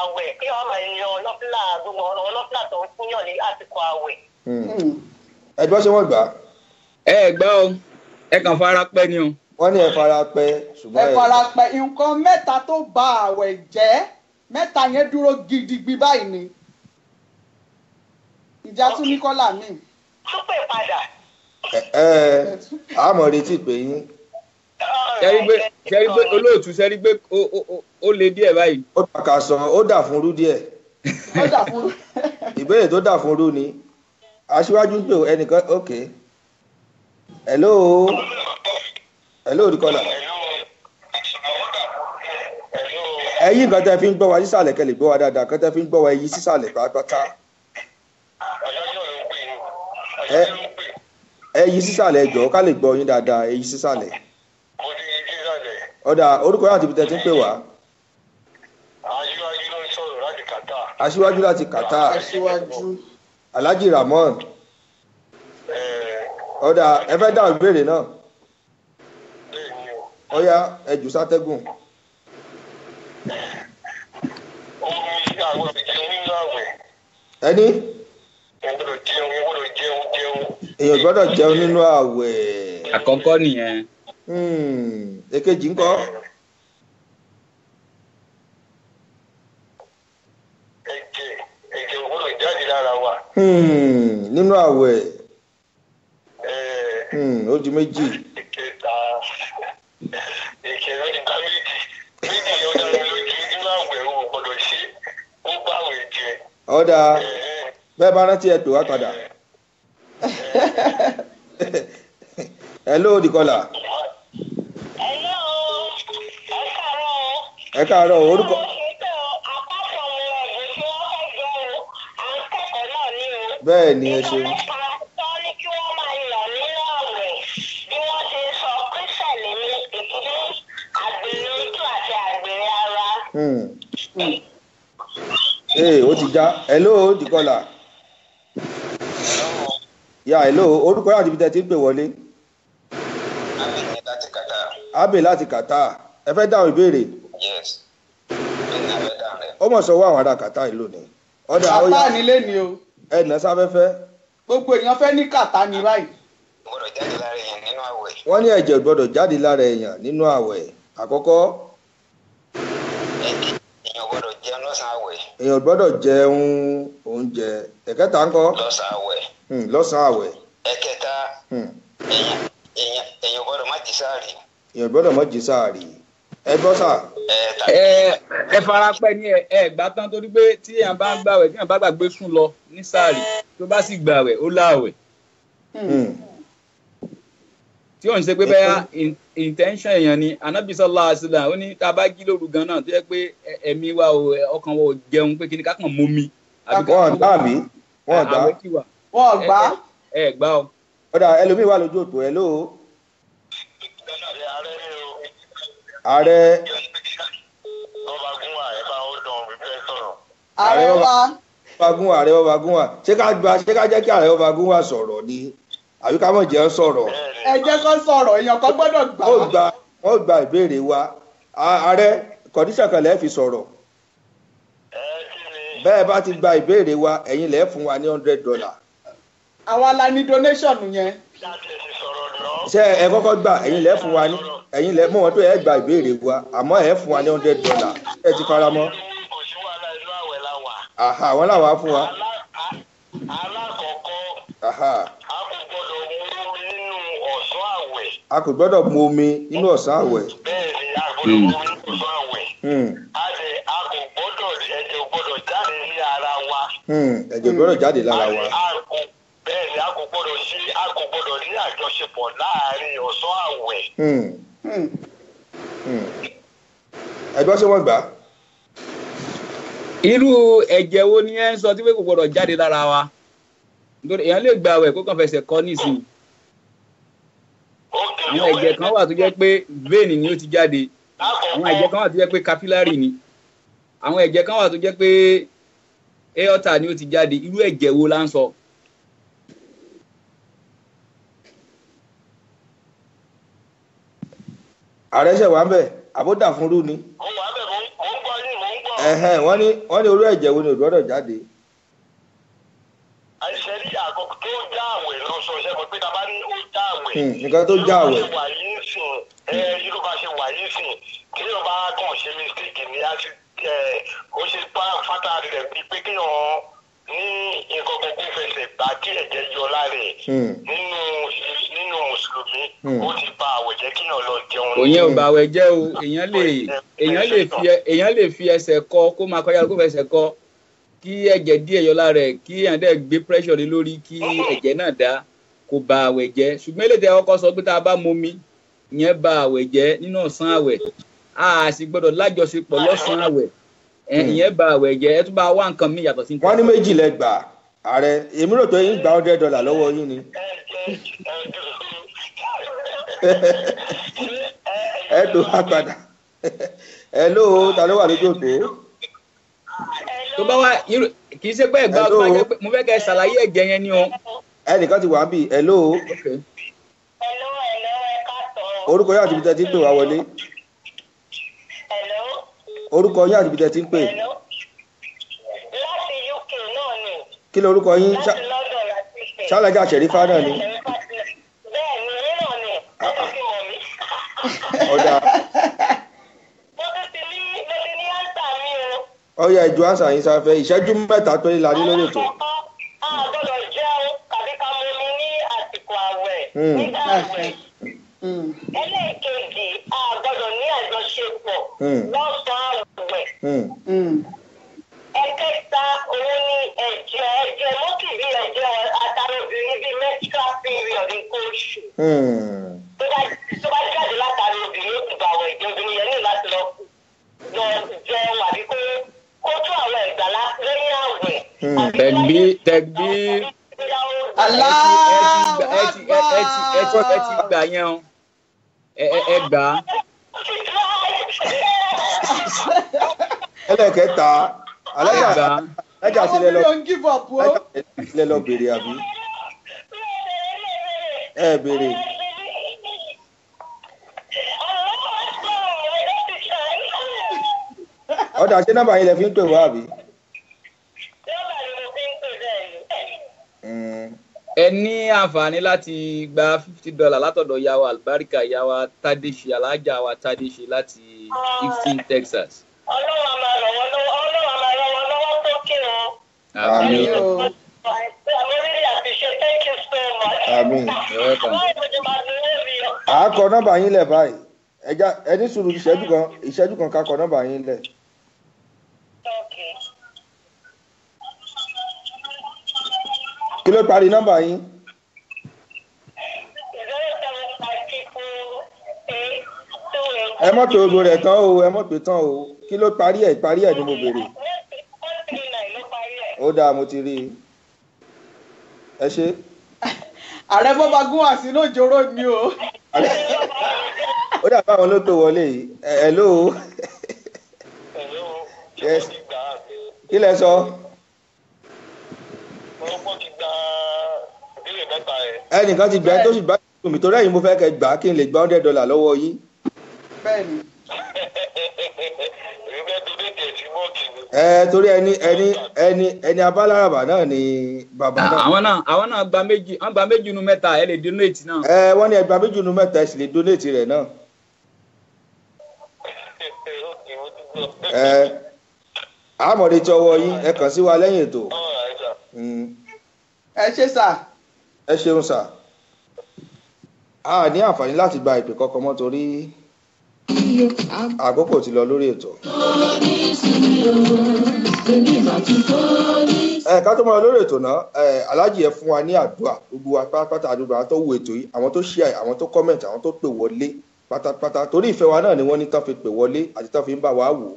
àwẹ̀ kí wọ́n máa yan lọ́fílà gbogbo ọ̀rọ̀ lọ́fílà tó ń fúnyàn ní àsìkò àwẹ̀. ẹ gbọ́ ṣé wọ́n gbà. ẹ gbọ́ o ẹ kàn fara pẹ́ ni o. wọ́n ní ẹ fara pẹ́ ṣùgbọ́n ẹ fara pẹ́ nǹkan mẹ́ta tó ba àwẹ̀ jẹ́ mẹ́ta yẹn dúró gidigbi báyìí ni ìjà tún ní kọ́là mi. tún pè padà. àmọ́ retí pé yín. sẹ́rí gbé olóòtú sẹ́rí gbé ó le díẹ̀ báyìí. ó dàkà sàn ó dà fún rú díẹ̀. ó dà fún rú. ìbéèrè tó dà fún rú ni aṣíwájú ń pè ẹnìkan ok hello olùkọ́lá ẹ̀yin nǹkan tẹ́ fi ń gbọ́ wa sísàlẹ̀ kẹ́ lè gbọ́ wa dáadáa kan tẹ́ fi ń gbọ́ wa ẹ̀yí sísàlẹ̀ pátápátá ẹ̀yí sísàlẹ̀ ẹ̀jọ̀ ká lè gbọ́ yín dáadáa ẹ̀yí sísàlẹ̀ ọ̀dà orúkọ yàtọ̀ ibi tẹ́ ti ń pè wá. aṣíwájú ló ń sọ̀rọ̀ láti Qatar. aṣíwájú láti Qatar. aṣíwájú. Alhaji Ramon. ọ̀dà ẹ fẹ́ dáhùn ìbéèrè náà. ọ̀yá ẹ jù sátẹ́gùn. ẹni. èèyàn gbọ́dọ̀ jẹun nínú àwẹ̀. àkọ́kọ́ nìyẹn. èkejì ńkọ́. ẹ̀jẹ̀ ò gbọ́dọ̀ jáde lára wa. nínú àwẹ̀. ó di méjì. ìkẹta ìkẹta ti dá méjì yóò dá mi lójú nínú àwẹ̀ ò gbọ́dọ̀ ṣe ó bá àwẹ̀ jẹ. ọ̀dà bẹ́ẹ̀ bá rántí ẹ pè wá padà. hello dikola. hello ẹ káàárọ̀ orúkọ. bẹ́ẹ̀ ni ẹ ṣeun. ó ti já hello dikola. ya hello orúkọ yàtọ̀ ibi tẹ́ ti ń pè wọlé. abe láti Qatar ẹ fẹ́ dáhùn ìbéèrè. Yes. ó mọ̀ sọ wá àwọn ará Qatar ìlú ni. Qatar nílé ni o. ẹnà sáfẹ́fẹ́. gbogbo èèyàn fẹ́ ní Qatar ní báyìí. gbọ́dọ̀ jáde lára èèyàn nínú àwẹ̀. wọ́n ní ẹ̀jẹ̀ gbọ́dọ̀ jáde lára èèyàn nínú àwẹ̀ àkọ́kọ́. èèyàn gbọ́dọ̀ jẹun lọ́sàn-án àwẹ̀. èèyàn gbọ́dọ̀ jẹun oúnjẹ ẹ̀kẹta ńkọ́. lọ́sàn-án àwẹ̀. lọ́sàn-án àwẹ̀. ẹ̀kẹta èèyàn gbọ́dọ̀ má jí sáàrì. èèyàn gbọ́dọ̀ má jí sáàrì. ẹ gbọ́ sà. ẹ fara pẹ́ ní ẹ gbà tán torí pé tí èèyàn bá ń gbàwẹ̀ tí èèyàn bá gbàgbé sùn lọ ní sáàrì tó bá sì gbàwẹ̀ ó láwẹ̀. tí ò ń ṣe pé bẹ́ẹ̀ intention èèyàn ni Ànábì sallallahu alaihi wasallam ó ní tá a bá jí lóru gan náà tó yẹ pé ẹ̀mí wa ò ọkàn wa ò jẹun pé kí ni ká kàn mú mi. wọ́n wọ́n gbà. àwẹ̀ ti wà. Wọ́n gbà. Ẹ gbà o. Ọ̀dà ẹlòmíì wà lójú òtò ẹ̀ ló. Ààrẹ. Ààrẹ wa. Ààrẹ ọba gúnwà. Ṣé ká jẹ́ kí ààrẹ ọba gúnwà sọ̀rọ̀ ni? Àbí ká mọ̀ jẹ́ sọ̀rọ̀? Ẹ jẹ́ kó sọ̀rọ̀, èèyàn kan gbọ́dọ̀ gbà. Wọ́n gba ìbéèrè wa. Ààrẹ kọ̀díṣàn kan lẹ́ẹ̀ fi sọ̀rọ̀. Bẹ́ẹ̀ bá ti gba ìbéèrè wa, ẹ̀yin lẹ́ẹ̀ fún wa ní $100. Àwa la ní donation yẹn. Ṣé ẹ kọ́kọ́ gbà ẹ̀yin lẹ́ẹ̀ fún wa ní ẹ̀yin lẹ́ẹ̀ mọ̀ wọ́n tó ẹ̀ gba ìbéèrè wa àmọ́ ẹ̀ fún wa ní $100. Ẹ ti fara mọ́. Àwọn làwọn á fún wa. A kò gbọ́dọ̀ mu omi nínú ọ̀sán àwẹ̀. Bẹ́ẹ̀ni, a gbọ́dọ̀ mu omi nínú ọ̀sán àwẹ̀. A kò gbọ́dọ̀ ẹ̀jẹ̀ gbọ́dọ̀ jáde ní ara wa. Ẹ̀jẹ̀ gbọ́dọ̀ jáde lára wa. Bẹ́ẹ̀ni, a kò gbọ́dọ̀ ní àjọṣepọ̀ láàárín ọ̀sán àwẹ̀. Ẹgbọ́n ṣé wọ́n gbà? Irú ẹ̀jẹ̀ wo ni ẹ ń sọ tí pé kò gbọdọ̀ jáde lára wa? Nítorí èèyàn lè gba àwẹ̀ kó kàn fẹsẹ̀ kọ́ nísìnyí. Àwọn ẹ̀jẹ̀ kan wà tó jẹ́ pé vein ni ó ti jáde. Àwọn ẹ̀jẹ̀ kan wà tó jẹ́ pé capillary ni. Àwọn ẹ̀jẹ̀ kan wà tó jẹ́ pé aorta ni ó ti jáde. Irú ẹ̀jẹ̀ wo la ń sọ? Ààrẹ ṣẹ̀ wá ń bẹ̀ àbódà fún rú ni. Wọ́n ní orú ẹ̀jẹ̀ wo ni ò gbọ́dọ̀ jáde. Àìṣe rí àkókò tó já àwẹ̀ lọ sọ ṣe mọ̀ pé ta bá ní ó já àwẹ̀. Nǹkan tó já àwẹ̀. Yóò bá ṣe wà yìí sìn kí yóò bá kàn ṣe mistake ní ó ṣe fátà rẹ̀ bíi pé kí yóò ní nǹkan kan kó fẹsẹ̀ gbà kí ẹ̀jẹ̀ yọ lára ẹ̀ nínú mùsùlùmí ó ti bà àwẹ̀ jẹ́ kí yóò lọ jẹun. Òyìn ò bà àwẹ̀ jẹ́ o èèyàn lè fi ẹsẹ̀ kọ kó máa kọjá kó fẹsẹ̀ kọ kí ẹ̀jẹ̀ díẹ̀ yọ lára ẹ̀ kí èèyàn dẹ̀ gbé pressure lé lórí kí ẹ̀jẹ̀ náà dá kó bà àwẹ̀ jẹ́ ṣùgbọ́n eléyìí tẹ́ ọkọ sọ pé tá a bá momi ìyẹn bà àwẹ̀ jẹ́ nínú ọ̀sán àwẹ̀ a sì gbọ́dọ̀ lájọṣepọ̀ lọ́sàn àwẹ̀ ìyẹn bà àwẹ̀ jẹ́ ẹ tún bá wá nǹkan mi yàtọ̀ sí. Wọ́n ní méjì lẹ gbà ààrẹ èmi rò pé yín gba $100 lọ́wọ́ yín ni. Ẹ tó wá padà ẹ ló ta ló wà lójú òtó. Tó bá wá kì í ṣe pé ẹ̀gbá ọgbà jẹ́ pé mo fẹ́ kẹ́ ẹ ṣàlàyé ẹ̀jẹ̀ yẹn ni o. Ẹnìkan ti wà bí ẹ ló. Orúkọ yóò àti ibi tẹ́ ti ń pè wá wọlé. Orúkọ yín àti ibi tẹ́ ti ń pè. Láti UK náà ni. Kí ló orúkọ yín? Ṣálájà Ṣẹ̀rífà náà ni. Bẹ́ẹ̀ni, èmi náà ni. Ó ti fi mọ̀ mí. Ọ̀dà. Mo ti ní áńsà mi o. Ọ̀ya ìjọ àṣà yín sáfẹ́ ìṣẹ́jú mẹ́ta péré la ní lórí ètò. A gbọ́dọ̀ jẹun tàbí ká mu omi ní àsìkò àwẹ̀ nígbà àwẹ̀. Ẹlẹ́ẹ̀kejì a gbọ́dọ̀ ní àjọṣepọ̀ lọ́sàn-án àwẹ̀. Ẹ̀kẹta òun ni ẹ̀jẹ̀ mọ́tì bí ẹ̀jẹ̀ àtàrọ̀bìnrin bíi menstrual period nǹkan oṣù. Tó bá jáde látàrí obìnrin ó ti bá àwọn ẹ̀jẹ̀ obìnrin yẹn ní láti lọ jẹun àbí kó tún àwọn ẹ̀gbà lẹ́yìn àwẹ̀. Tẹ̀gbí ẹ ti gbà yẹn o ẹ gbà. Ẹlẹ́kẹta alájà sílẹ̀ lọ bèrè àbí ẹ bèrè. Ọ̀dà ṣé nọ́mbà yín lẹ fi ń pè wá àbí. Ẹ ní àǹfààní láti gba $50 látọ̀dọ̀ ìyàwó àlùbáríkà ìyàwó Tádéṣe alájà wa Tádéṣe láti Houston, Texas. Ọlọ́run máa ràn wọ́n lọ́wọ́ tó kí wọn. Àmín. I really appreciate. Thank you so much. Àmín. À á kọ nọ́mbà yín lẹ̀ báyìí. Ẹ ní sùúrù ìṣẹ́jú kan ká kọ nọ́mbà yín lẹ̀. Okay. Kí ló parí nọ́mbà yín? 0752828. Ẹ mọ̀ pé gbogbo rẹ̀ tán o ẹ mọ̀ pé tán o kí ló parí ẹ̀ ni mo béèrè. 139 ló parí ẹ̀. Ó dáa mo ti rí i. ẹ ṣe. ààrẹ bọ́ba gún wá sí lójoro ni o. ó dàbí àwọn ló tó wọlé yìí hello. yes kí lẹ sọ. ẹnìkan ti gbà tó sì gbà mi torí ẹ̀yin mo fẹ́ kẹ́ gbà kí n lè gba $100 lọ́wọ́ yín. bẹ́ẹ̀ni. torí ẹni abálárabà náà ni bàbá náà. àwọn náà gba méjì wọ́n gba méjì nu mẹ́ta ẹ lè donate náà. wọ́n ní ẹ gba méjì nu mẹ́ta ẹ sì lè donate rẹ̀ náà. àmọ̀dé tí ọwọ́ yín ẹ kàn sí wa lẹ́yìn ètò. ẹ ṣe sà. ẹ ṣeun sà. a ní àǹfààní láti gba ìpè kankan mọ́ torí àkókò ti lọ lórí ètò. ká tó máa lórí ètò náà aláàjì ẹ fún wa ní àdúrà gbogbo wa pátápátá àdúrà àwọn tó wo ètò yìí àwọn tó share àwọn tó comment àwọn tó pè wọlé pátápátá torí ìfẹ́ wa náà ni wọ́n ní tán fi pè wọlé àti tán fi ń bá wa wò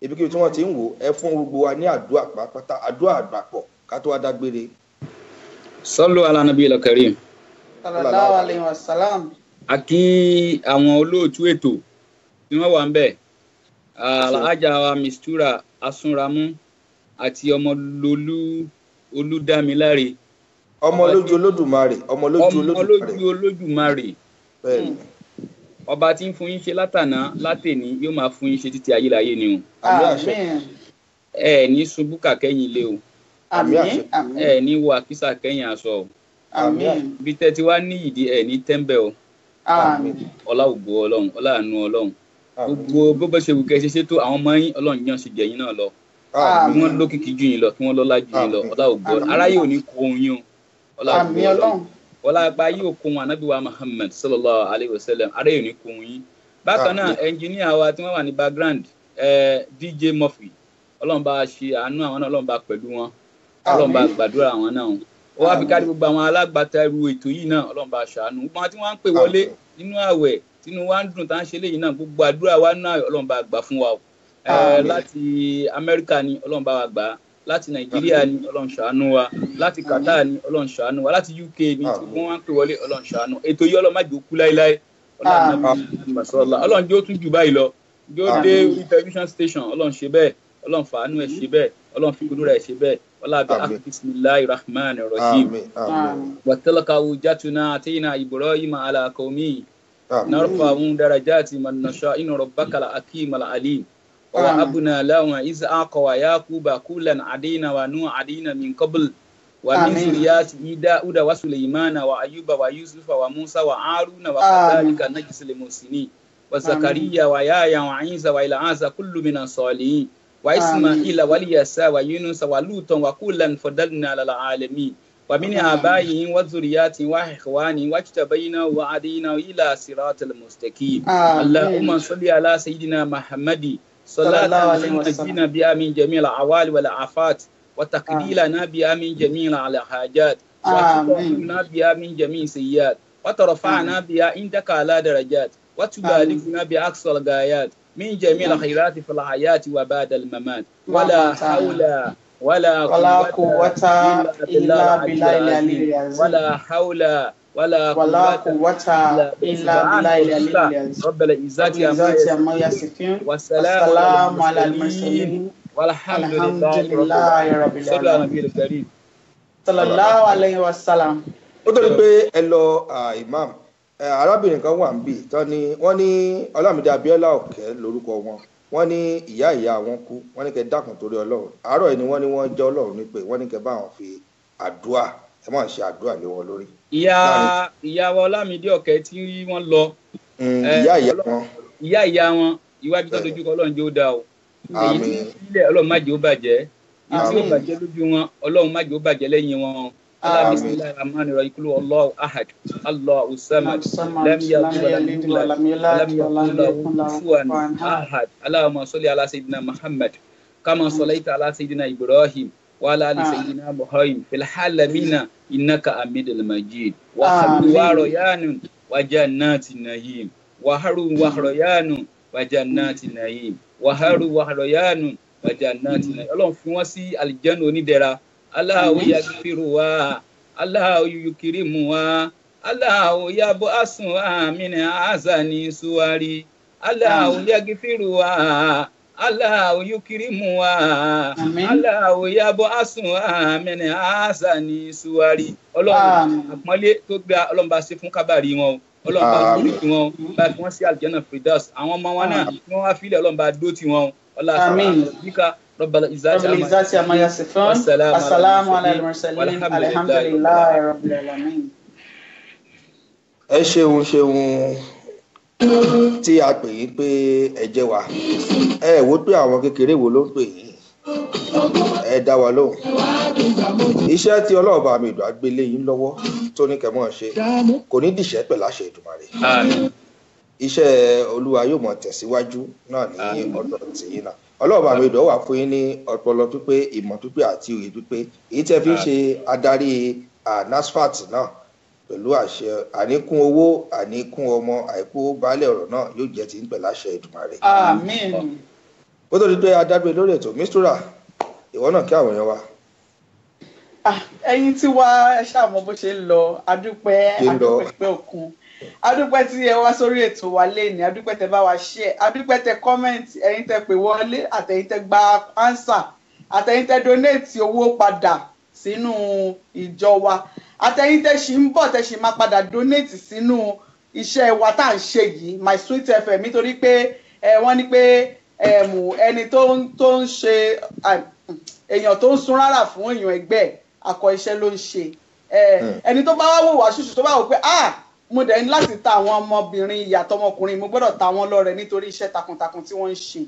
ibikíbi tí wọ́n ti ń wò ẹ fún gbogbo wa ní àdúrà pátápátá àdúrà àgbàpọ̀ ká tó wá dágbére. Sallu ala nabiyil karim. sallallahu alayhi wa sallam. a kí àwọn olóòtú ètò tí wọ́n wà ń bẹ̀ alájà wa Mistura Asunramu àti ọmọlólú Olúdámiláre. ọmọlójú Olódùmarè ọmọlójú Olódùmarè. bẹ́ẹ̀ni. ọba tí ń fún yín ṣe látàná látẹ̀ní yóò máa fún yín ṣe títí ayérayé ni o. àmín. ẹ ní ṣubú kàkẹ́yìn ilé o. àmín. ẹ ní wọ àkísà kẹ́yìn aṣọ o. àmín. bí tẹ́tí wá ní ìdí ẹ ní tẹ́ḿbẹ̀ o. àmín. ọlá ògo Ọlọ́run ọlá àánú Ọlọ́run gbogbo bó bá ṣe wù kẹ́ ṣe ṣètò àwọn ọmọ yín Ọlọ́run yàn ṣe jẹ̀yìn náà lọ. kí wọ́n lókìkí jù yín lọ kí wọ́n lọ́lá jù yín lọ ọlá ògo aráyé ò ní kó ohun yín o. ọlá ògo Ọlọ́run wọlá apá yóò kó wọn Ànábì wa Muhammad sallallahu alayhi wa sallam aráyé ò ní kó ohun yín. bákan náà ẹnjìníà wa tí wọ́n wà ní background DJ Murphy Ọlọ́run bá ṣe àánú àwọn náà Ọlọ́run bá pẹ̀lú wọn Ọlọ́run bá gbàdúrà àwọn náà ó wá fi kárí gbogbo àwọn alágbàtẹrù ètò yìí náà Ọlọ́run bá ṣàánú gbogbo àwọn tí wọ́n ń pè wọlé nínú àwẹ̀ tínú wa ń dùn tá à ń ṣe léyìí náà gbogbo àdúrà wa náà Ọlọ́run bá gbà fún wa o láti Amẹ́ríkà ni Ọlọ́run bá wa gbà láti Nàìjíríà ni Ọlọ́run ṣàánú wa láti Qatar ni Ọlọ́run ṣàánú wa láti UK ni tí wọ́n ń pè wọlé Ọlọ́run ṣàánú ètò yìí Ọlọ́run má jẹ́ ó kú láéláé Ọlọ́run jẹ́ ó tún jù báyìí lọ jẹ́ ó dé orí television station Ọlọ́run ṣe bẹ́ẹ̀ Ọlọ́run fàánú ẹ̀ ṣe bẹ́ẹ̀ Ọlọ́run fi kúndúrà ẹ̀ ṣe bẹ́ẹ̀ bismillahir rahmanir rahim wa tilka hujjatuna atina Ibrahima ala qaumi narfa'u darajati man nasha inna rabbaka al-hakimul alim wa abna lahu ishaqa wa yaquba kullan adina wa nuh adina min qabl wa min zurriyyati Dauda wa Sulaymana wa Ayyuba wa Yusufa wa Musa wa Haruna wa kadhalika najzil muhsinin wa Zakariya wa Yahya wa Isa wa Ilyaasa kullu minas salihin wa Ismaila wa Ilyasa wa Yunus wa Lutan wa kullan faddalna ala alamin wa min abaihim wa zurriyyatihim wa ikhwanihim wajtabaina wa adina ila siratal mustaqim Allahumma salli ala sayidina Muhammadi sallallahu alaihi wasallam bi amin jami'il awali wal afat wa taqdilana bi amin jami'il alhajat wa tuqina bi amin jami'is sayyat wa tarfa'na bi indaka ala darajat wa tubalikuna bi aqsal gayat من جميع الخيرات في الحياة وبعد الممات ولا حول ولا قوة إلا بالله العلي العظيم ولا حول ولا قوة إلا بالله العلي العظيم رب العزة عما يصفون والسلام على المرسلين والحمد لله رب العالمين صلى الله عليه وسلم. ó tó di pé ẹ lọ imam arábìnrin kan wà níbí tán ni wọ́n ní Ọlámídé Abíọ́lá Òkè lórúkọ wọn wọ́n ní ìyá wọn kú wọ́n ní kẹ́ dákun torí Ọlọ́run àárọ̀ yìí ni wọ́n ní wọ́n jẹ́ Ọlọ́run ní pé wọ́n ní kẹ́ bá wọn fi àdúà ẹ máa ṣe àdúà lé wọn lórí. ìyá wa Ọlámídé Òkè tí wọ́n lọ ìyá wọn iwájú tó dojú kọ Ọlọ́run jẹ́ ó dáa o èyí tí ilẹ̀ Ọlọ́run má jẹ́ ó bàjẹ́ èyí tí ó bàjẹ́ lójú wọn Ọlọ́run má jẹ́ ó bàjẹ́ lẹ́yìn wọn. بسم الله الرحمن الرحيم قل هو الله احد الله الصمد لم يلد ولم يولد ولم يكن له كفوا احد اللهم صل على سيدنا محمد كما صليت على سيدنا ابراهيم وعلى ال سيدنا ابراهيم في العالمين انك حميد مجيد وريان وجنات النعيم وريان وجنات النعيم وريان وجنات النعيم Ọlọ́run fi wọ́n sí àlìjẹ́nà onídẹ̀ra Allahu yaghfiru wa Allahu yukrimuha Allahu yab'asuha min ahsani suwari Allahu yaghfiruha Allahu yukrimuha Allahu yab'asuha min ahsani suwari Ọlọ́run àpọ́nlé tó gbà Ọlọ́run bá ṣe fún kábàárì wọn Ọlọ́run bá dó tì wọn bá fi wọ́n sí Aljanna Firdaus àwọn ọmọ wọn náà tí wọ́n wá filẹ̀ Ọlọ́run bá dó tì wọn Ọlọ́run bíkà رب العزة عما يصفون السلام على المرسلين الحمد لله رب العالمين. ẹ ṣeun tí a pè yín pé ẹ jẹ́ wa ẹ wò pé àwọn kékeré wo ló ń pè yín ẹ dá wa lóhùn iṣẹ́ tí Ọlọ́run bá mi ìdùn àgbélé yín lọ́wọ́ tó ní kẹ́mọ́ ṣe kò ní dìṣẹ́ pẹ̀lú àṣẹ Èdùmàrè iṣẹ́ Olúwa yóò mọ̀ tẹ̀síwájú náà ní ọ̀dọ̀ tìyín náà Ọlọ́run bá mi ìdùn wà fún yín ní ọpọlọ pípé ìmọ̀ pípé àti òye pípé èyí tẹ́ fi ń ṣe adarí NASFAT náà pẹ̀lú àṣẹ àníkún owó àníkún ọmọ àìkú baálé ọ̀rọ̀ náà yóò jẹ́ ti ń pẹ̀lú àṣẹ Èdùmàrè. Àmín. ó tó di pé adágbé lórí ètò Mistura ìwọ náà kí àwọn èèyàn wa. ẹ̀yin tí wá ẹ ṣàmọ bó ṣe ń lọ adúpẹ́ pé òkun adúpẹ́ tí ẹ wá sórí ètò wa lénìí adúpẹ́ tẹ bá wa share adúpẹ́ tẹ comment ẹ̀yin tẹ pè wọlé àtẹ̀yin tẹ gba answer àtẹ̀yin tẹ donate owó padà sínú ìjọ wa àtẹ̀yin tẹ ṣì ń bọ̀ tẹ ṣì máa padà donate sínú iṣẹ́ wa tá à ń ṣe yìí My Sweet FM nítorí pé wọ́n ní pé ẹni tó ń ṣe èèyàn tó ń sun rárá fún èèyàn ẹgbẹ́ akọ iṣẹ́ ló ń ṣe ẹni tó bá wá wò wá ṣùṣù tó bá wò pé mo dẹ̀ ní láti ta àwọn ọmọbìnrin ìyàtọ̀ ọmọkùnrin mo gbọ́dọ̀ ta wọ́n lọ́rẹ nítorí iṣẹ́ takuntakun tí wọ́n ń ṣe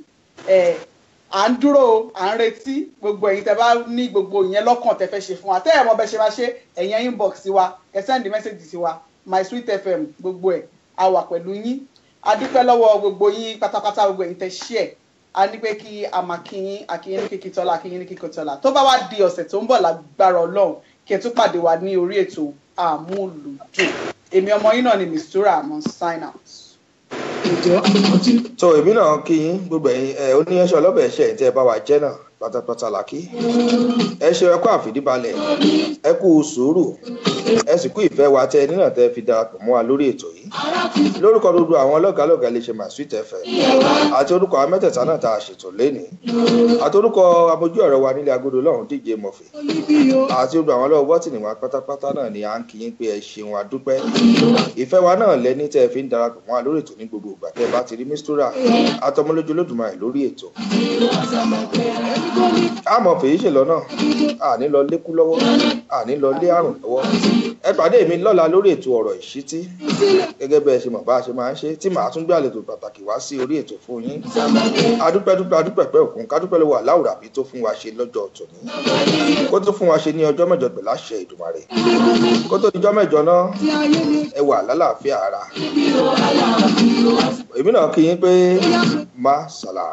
à ń dúró à ń retí gbogbo ẹ̀yin tẹ́ bá ní gbogbo ìyẹn lọ́kàn tẹ́ fẹ́ ṣe fún wa tẹ́ ẹ̀ mọ̀ bẹ́ ṣe máa ṣe ẹ̀yin inbox sí wa ẹ send message sí wa My Sweet FM gbogbo ẹ̀ a wà pẹ̀lú yín a dúpẹ́ lọ́wọ́ gbogbo yín pátápátá gbogbo ẹ̀yin tẹ́ share a ní pé kí a máa kíyín àkíyín ní kíkí tọ́lá àkíyín ní kíkí tọ́lá tó bá wá di ọ̀sẹ̀ tó ń bọ̀ lágbára Ọlọ́run kí ẹ tún pàdé wa ní orí ètò àmúlùdùn èmi ọmọ yín náà ni Mistura àmọ́ sign out. tó èmi náà kí yín gbogbo ẹ̀yin oníyanṣẹ́ ọlọ́bẹ̀ ẹ̀ṣẹ̀ tí ẹ bá wa jẹ́ náà pátápátá làkí ẹ ṣe ẹ kú àfìdíbalẹ̀ ẹ kú sùúrù ẹ sì kú ìfẹ́ wa tẹ nínà tẹ fi darapọ̀ mọ́ wa lórí ètò yìí lórúkọ gbogbo àwọn lọ́gàálọ́gàá iléeṣẹ́ My Sweet FM àti orúkọ àwọn mẹ́tẹ̀ẹ̀ta náà tá a ṣètò lénìí àti orúkọ abojú ọ̀rọ̀ wa nílé agodo lọ́hùn DJ Murphy àti gbogbo àwọn lọ́wọ́ bọ́tìnì wa pátápátá náà ni à ń kí yín pé ẹ ṣeun adúpẹ́ ìfẹ́ wa náà lẹ́ni tẹ́ fi ń darapọ̀ mọ́ wa lórí ètò ní gbogbo ìgbà tẹ́ bá ti rí Mistura àtọmọlójú Olódùmarè lórí ètò àmọ́ fèyí ṣe lọ́nà àní lọ lékú lọ́wọ́ àní lọ lé àrùn lọ́wọ́ ẹ pàdé mi lọ́la lórí ètò ọ̀rọ̀ ìṣítí gẹ́gẹ́ bẹ́ẹ̀ ṣe mọ̀ bá a ṣe máa ń ṣe tí màá tún gbé àlejò pàtàkì wá sí orí ètò fún yín adúpẹ́ pẹ́ òkun kádúpẹ́ lọ́wọ́ aláwùrà bí tó fún wa ṣe lọ́jọ́ tòní kó tó fún wa ṣe ní ọjọ́ mẹ́jọ pẹ̀lú àṣẹ Èdùmàrè kó tó dijọ́ mẹ́jọ náà ẹ wà lálàáfíà ara èmi náà kí yín pé má sàlà.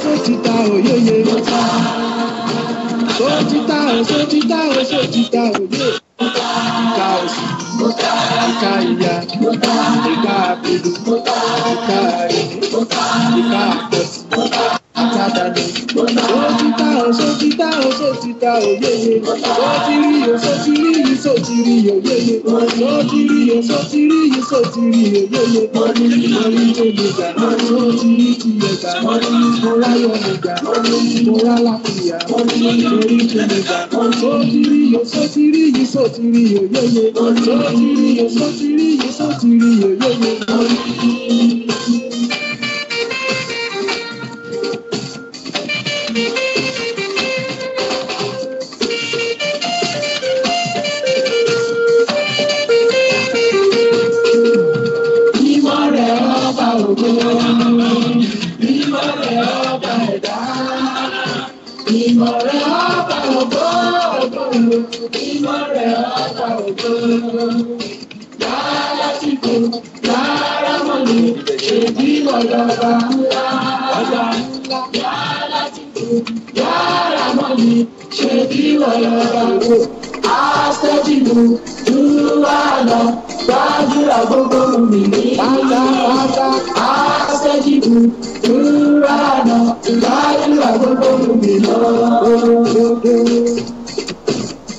Sotita oyeye sotita oye ìka òsì ìka ìyá ìka àbèlú ìka ẹni ìka àpọ̀sí àtàdàdé sotita oyeye sotiri oyeye oyeye orí tó lè gbà sotiri ti yẹ gbà moráyọ̀ lè gbà morálàfíà orí tó lè gbà sotiri oyeye sotiri oyeye.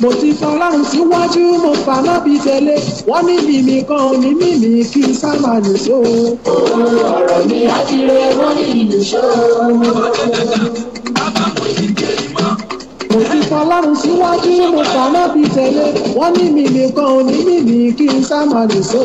mo ti fọlọ́run síwájú mo fàná bí tẹ̀lé wọ́n ní mímí kan ò ní mímí kí n sá máa nìṣó. ọ̀rọ̀ mi àtìrẹ wọ́n ní ìlúṣó. mo ti fọlọ́run síwájú mo fàná bí tẹ̀lé wọ́n ní mímí kan ò ní mímí kí n sá máa nìṣó.